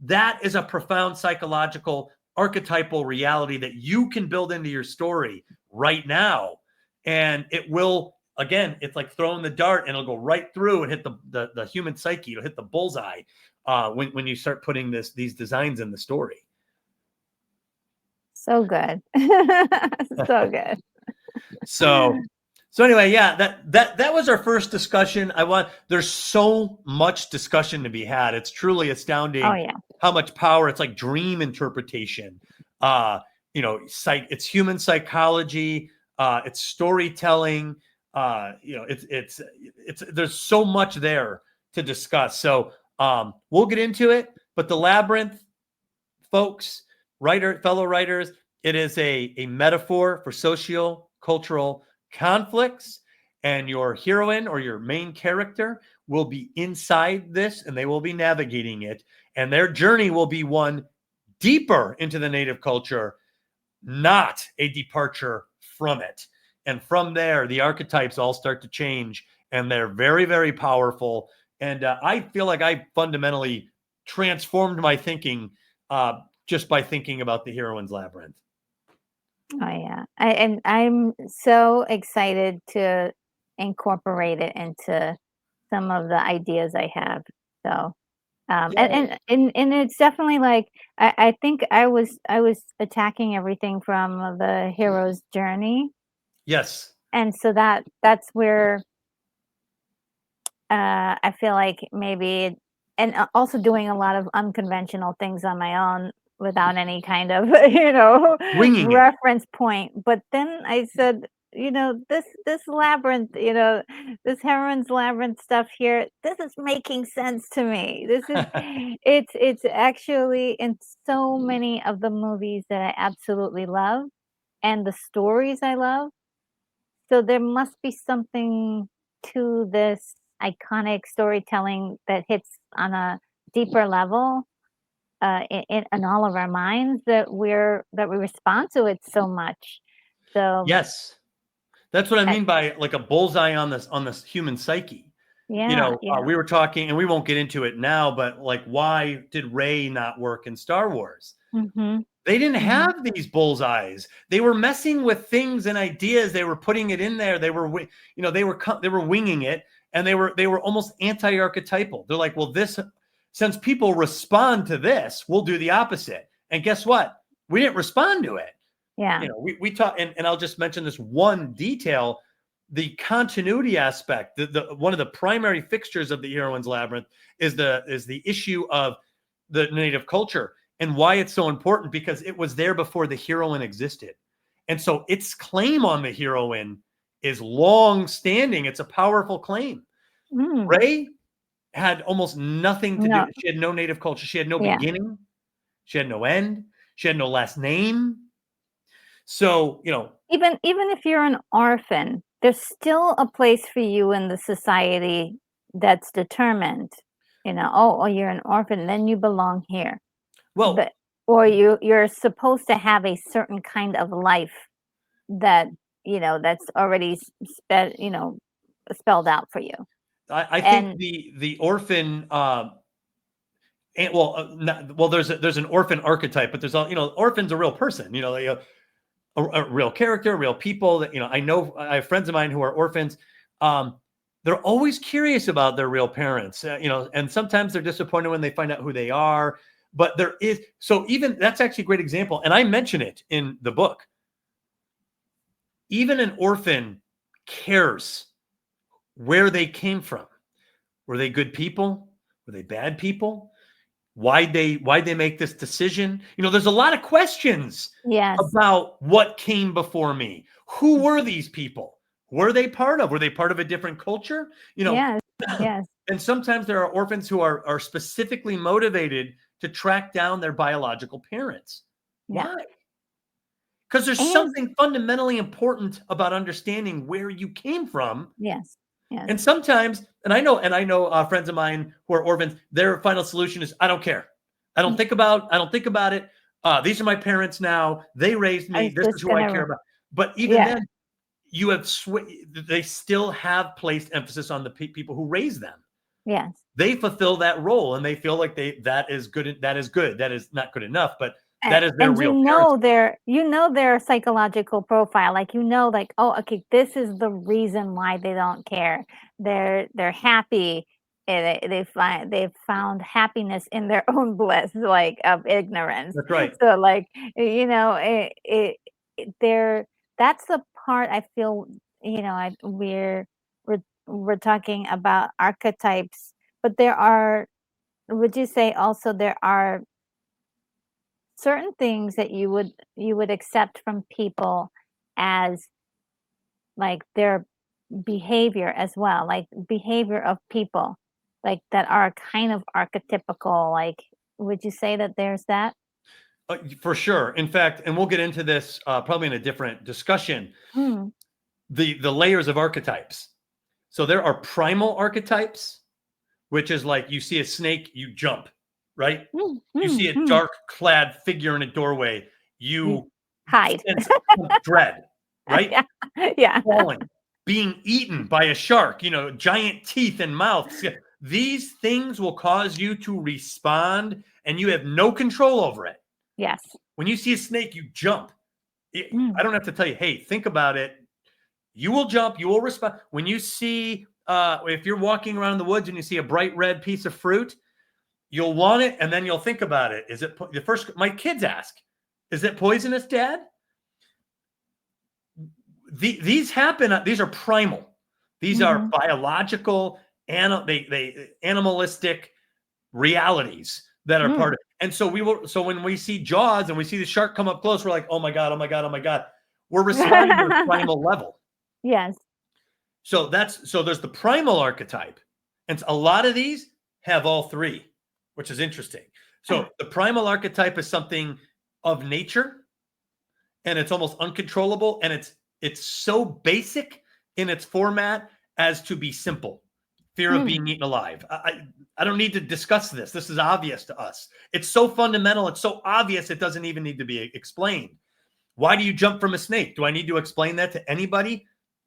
That is a profound psychological archetypal reality that you can build into your story right now. And it will, again, it's like throwing the dart, and it'll go right through and hit the human psyche. It'll hit the bullseye when you start putting these designs in the story. So good. So good. So anyway, yeah, that was our first discussion. There's so much discussion to be had. It's truly astounding. Oh, yeah. How much power. It's like dream interpretation. It's human psychology. It's storytelling. It's there's so much there to discuss. So we'll get into it. But the Labyrinth, folks, fellow writers, it is a metaphor for socio-cultural conflicts, and your heroine or your main character will be inside this, and they will be navigating it, and their journey will be one deeper into the native culture, not a departure from it. And from there, the archetypes all start to change, and they're very, very powerful. And I feel like I fundamentally transformed my thinking just by thinking about the heroine's labyrinth. Oh, yeah. I'm so excited to incorporate it into some of the ideas I have. So, and it's definitely like, I think I was attacking everything from the hero's journey. Yes. And so that's where I feel like maybe, and also doing a lot of unconventional things on my own without any kind of, Winging it. reference point. But then I said, this labyrinth, this heroine's labyrinth stuff here, this is making sense to me. This is, it's actually in so many of the movies that I absolutely love and the stories I love. So there must be something to this iconic storytelling that hits on a deeper level in all of our minds, that we respond to it so much. So yes, that's what I mean by like a bullseye on this human psyche. yeah. We were talking, and we won't get into it now, but like, why did Rey not work in Star Wars? Mm-hmm. They didn't have these bullseyes. They were messing with things and ideas. They were putting it in there. They were, they were winging it, and they were almost anti-archetypal. They're like, well, since people respond to this, we'll do the opposite. And guess what? We didn't respond to it. Yeah. We talk, and I'll just mention this one detail: the continuity aspect. The one of the primary fixtures of the heroine's labyrinth is the issue of the native culture. And why it's so important, because it was there before the heroine existed. And so its claim on the heroine is long-standing. It's a powerful claim. Rey had almost nothing to do. She had no native culture. She had no beginning. She had no end. She had no last name. So, even if you're an orphan, there's still a place for you in the society that's determined. Oh, you're an orphan, then you belong here. Well, or you're supposed to have a certain kind of life that that's already spelled out for you. I think the orphan, there's an orphan archetype, but there's orphan's a real person. A real character, real people that I have friends of mine who are orphans. They're always curious about their real parents, and sometimes they're disappointed when they find out who they are. But that's actually a great example. And I mention it in the book. Even an orphan cares where they came from. Were they good people? Were they bad people? Why'd they make this decision? There's a lot of questions about what came before me. Who were these people? Were they part of a different culture? Yes. And sometimes there are orphans who are specifically motivated to track down their biological parents. Yeah. Why? Because there's And something fundamentally important about understanding where you came from. yes, yes. And sometimes, and I know friends of mine who are orphans, their final solution is, I don't care. I don't think about it. These are my parents now. They raised I me. was This is just who I gonna care about. But even yeah, then, you have they still have placed emphasis on the people who raised them. yes. They fulfill that role, and they feel like that is good. That is good. That is not good enough, but that is their And real parents. you know their psychological profile, like, like, "Oh, okay, this is the reason why they don't care. They're happy, and they've found happiness in their own bliss, like, of ignorance." That's right. So, like, they're that's the part I feel, we're talking about archetypes, but would you say also there are certain things that you would accept from people as like their behavior as well, like behavior of people like that are kind of archetypical, like would you say that there's that? For sure. In fact, and we'll get into this probably in a different discussion. Mm, The layers of archetypes. So there are primal archetypes, which is like you see a snake, you jump, right? mm, You see mm, a mm. dark clad figure in a doorway, You you hide. sense dread, right? Yeah. Yeah. Falling, being eaten by a shark, giant teeth and mouths. These things will cause you to respond, and you have no control over it. Yes. When you see a snake, you jump. I Mm. don't have to tell you, hey, think about it. You will jump, you will respond. When you see, if you're walking around in the woods and you see a bright red piece of fruit, you'll want it, and then you'll think about it. Is it the first? My kids ask, "Is it poisonous, Dad?" These happen. These are primal. These are Mhm. biological, they animalistic realities that are part Mm. of. And so we will. So when we see Jaws and we see the shark come up close, we're like, "Oh my god! Oh my god! Oh my god!" We're responding to a primal level. Yes. So there's the primal archetype, and a lot of these have all three, which is interesting. Ah, So the primal archetype is something of nature, and it's almost uncontrollable, and it's so basic in its format as to be simple. Fear of mm. being eaten alive. I don't need to discuss this. This is obvious to us. It's so fundamental. It's so obvious. It doesn't even need to be explained. Why do you jump from a snake? Do I need to explain that to anybody?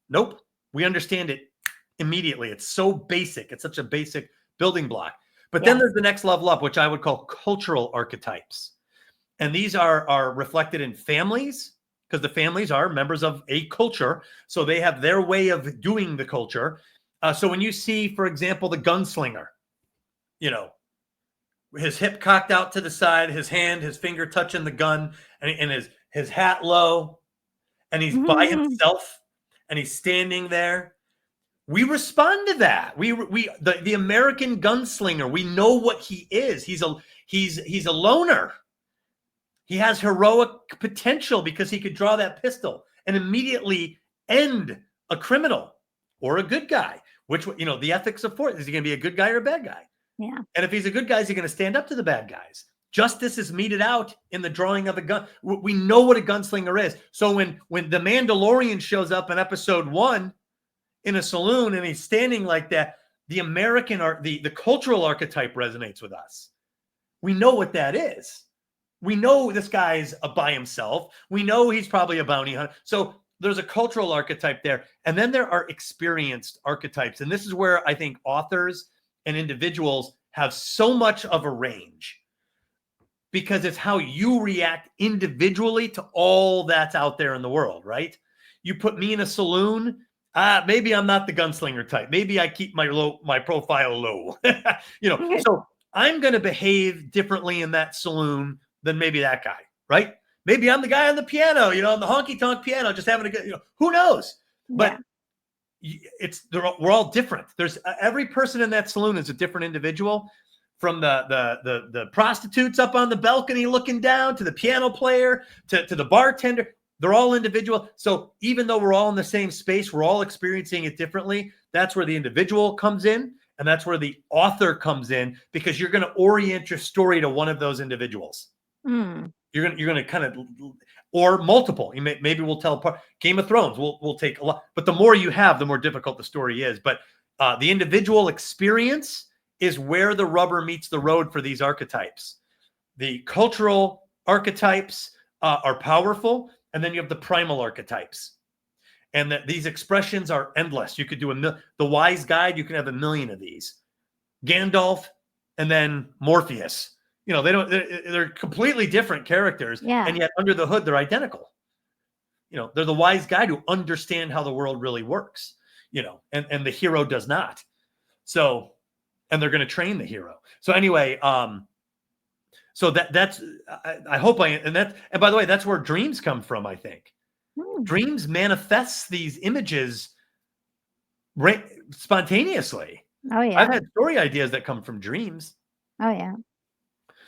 Nope. We understand it immediately. It's so basic. It's such a basic building block. But then Yes. there's the next level up, which I would call cultural archetypes. And these are reflected in families, because the families are members of a culture. So they have their way of doing the culture. So when you see, for example, the gunslinger, you know, his hip cocked out to the side, his finger touching the gun, and his hat low, and he's by himself, and he's standing there. We respond to that. The American gunslinger. We know what he is. He's a loner. He has heroic potential because he could draw that pistol and immediately end a criminal or a good guy. Which, the ethics of force. Is he going to be a good guy or a bad guy? Yeah. And if he's a good guy, is he going to stand up to the bad guys? Justice is meted out in the drawing of a gun. We know what a gunslinger is. So when the Mandalorian shows up in episode 1 in a saloon and he's standing like that, the American art, the cultural archetype resonates with us. We know what that is. We know this guy's by himself. We know he's probably a bounty hunter. So there's a cultural archetype there. And then there are experienced archetypes. And this is where I think authors and individuals have so much of a range, because it's how you react individually to all that's out there in the world, right? You put me in a saloon, maybe I'm not the gunslinger type. Maybe I keep my profile low. So I'm going to behave differently in that saloon than maybe that guy, right? Maybe I'm the guy on the piano, on the honky tonk piano, just having a good, who knows? But we're all different. There's every person in that saloon is a different individual, from the prostitutes up on the balcony looking down to the piano player to the bartender. They're all individual. So even though we're all in the same space, we're all experiencing it differently. That's where the individual comes in, and that's where the author comes in, because you're going to orient your story to one of those individuals. Mm. You're gonna kind of, or multiple. Maybe we'll tell apart. Game of Thrones. We'll take a lot, but the more you have, the more difficult the story is. But the individual experience is where the rubber meets the road for these archetypes. The cultural archetypes are powerful, and then you have the primal archetypes, and that these expressions are endless. You could do the wise guide. You can have 1,000,000 of these. Gandalf, and then Morpheus. They're completely different characters, and yet under the hood, they're identical. They're the wise guy who understand how the world really works, and the hero does not. So, and they're going to train the hero. So anyway, so that's, I hope and by the way, that's where dreams come from. I think dreams manifests these images spontaneously. Oh yeah. I've had story ideas that come from dreams. Oh yeah.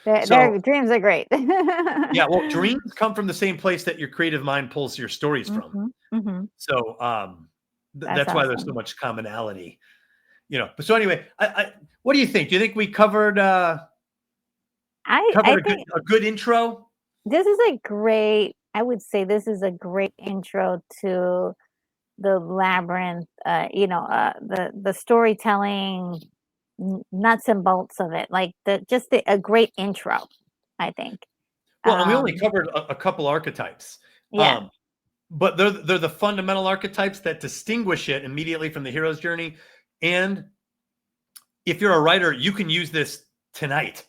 Their dreams are great. Yeah, well, dreams come from the same place that your creative mind pulls your stories from. So that's why there's so much commonality. But so anyway, what do you think? Do you think we covered a good intro? This is I would say this is a great intro to the Labyrinth, the storytelling nuts and bolts of it, like a great intro, I think. Well, and we only covered a couple archetypes. Yeah. But they're the fundamental archetypes that distinguish it immediately from the hero's journey. And if you're a writer, you can use this tonight.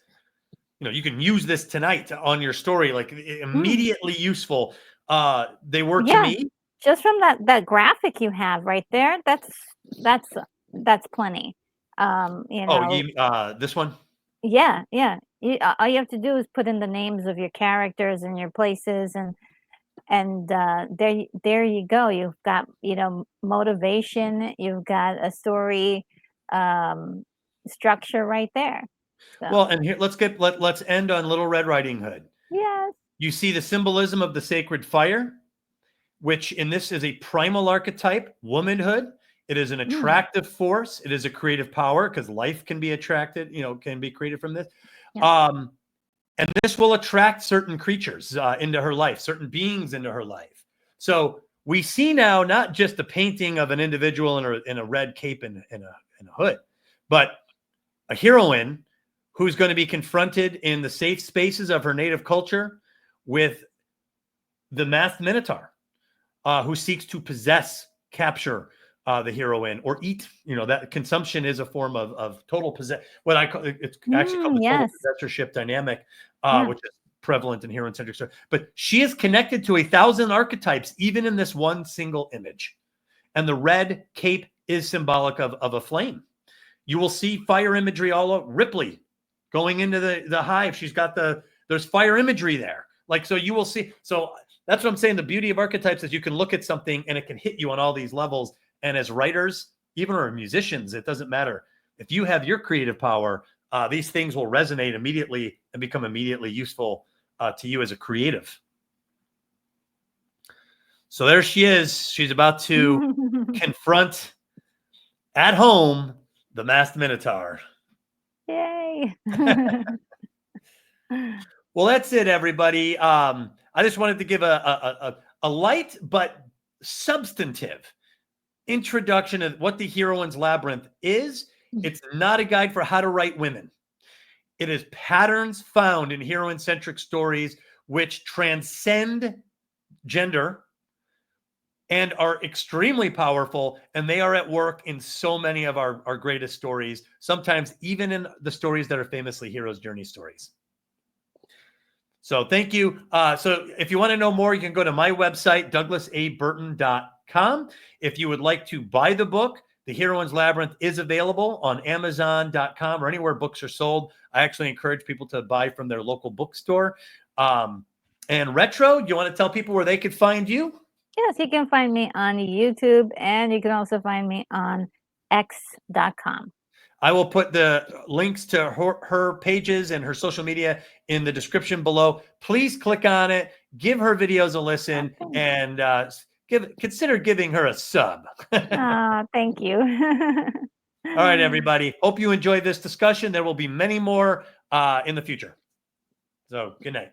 You can use this tonight on your story, like immediately useful. They were to me. Just from that graphic you have right there, that's plenty. This one? Yeah. All you have to do is put in the names of your characters and your places, and there you go. You've got motivation. You've got a story structure right there. So. Well, and here let's end on Little Red Riding Hood. Yes. You see the symbolism of the sacred fire, which in this is a primal archetype, womanhood. It is an attractive force. It is a creative power, because life can be attracted, can be created from this. Yeah. And this will attract certain creatures into her life, certain beings into her life. So we see now not just the painting of an individual in a red cape and a hood, but a heroine who's going to be confronted in the safe spaces of her native culture with the masked minotaur, who seeks to capture the heroine or eat. That consumption is a form of total possession. What I call it's actually called the total possessorship dynamic, which is prevalent in heroine-centric story. But she is connected to 1,000 archetypes, even in this one single image. And the red cape is symbolic of a flame. You will see fire imagery all over. Ripley going into the hive. She's got there's fire imagery there. So you will see. So that's what I'm saying. The beauty of archetypes is you can look at something and it can hit you on all these levels. And as writers, even or musicians, it doesn't matter. If you have your creative power, these things will resonate immediately and become immediately useful to you as a creative. So there she is. She's about to confront at home the masked minotaur. Yay. Well, that's it, everybody. I just wanted to give a light but substantive introduction of what the Heroine's Labyrinth is. It's not a guide for how to write women. It is patterns found in heroine-centric stories which transcend gender and are extremely powerful, and they are at work in so many of our greatest stories, sometimes even in the stories that are famously hero's journey stories. So thank you. So if you want to know more, you can go to my website, douglasaburton.com. If you would like to buy the book, The Heroine's Labyrinth is available on Amazon.com or anywhere books are sold. I actually encourage people to buy from their local bookstore. And Retro, do you want to tell people where they could find you? Yes, you can find me on YouTube, and you can also find me on x.com. I will put the links to her pages and her social media in the description below. Please click on it, give her videos a listen, and consider giving her a sub. Thank you. All right, everybody. Hope you enjoyed this discussion. There will be many more in the future. So good night.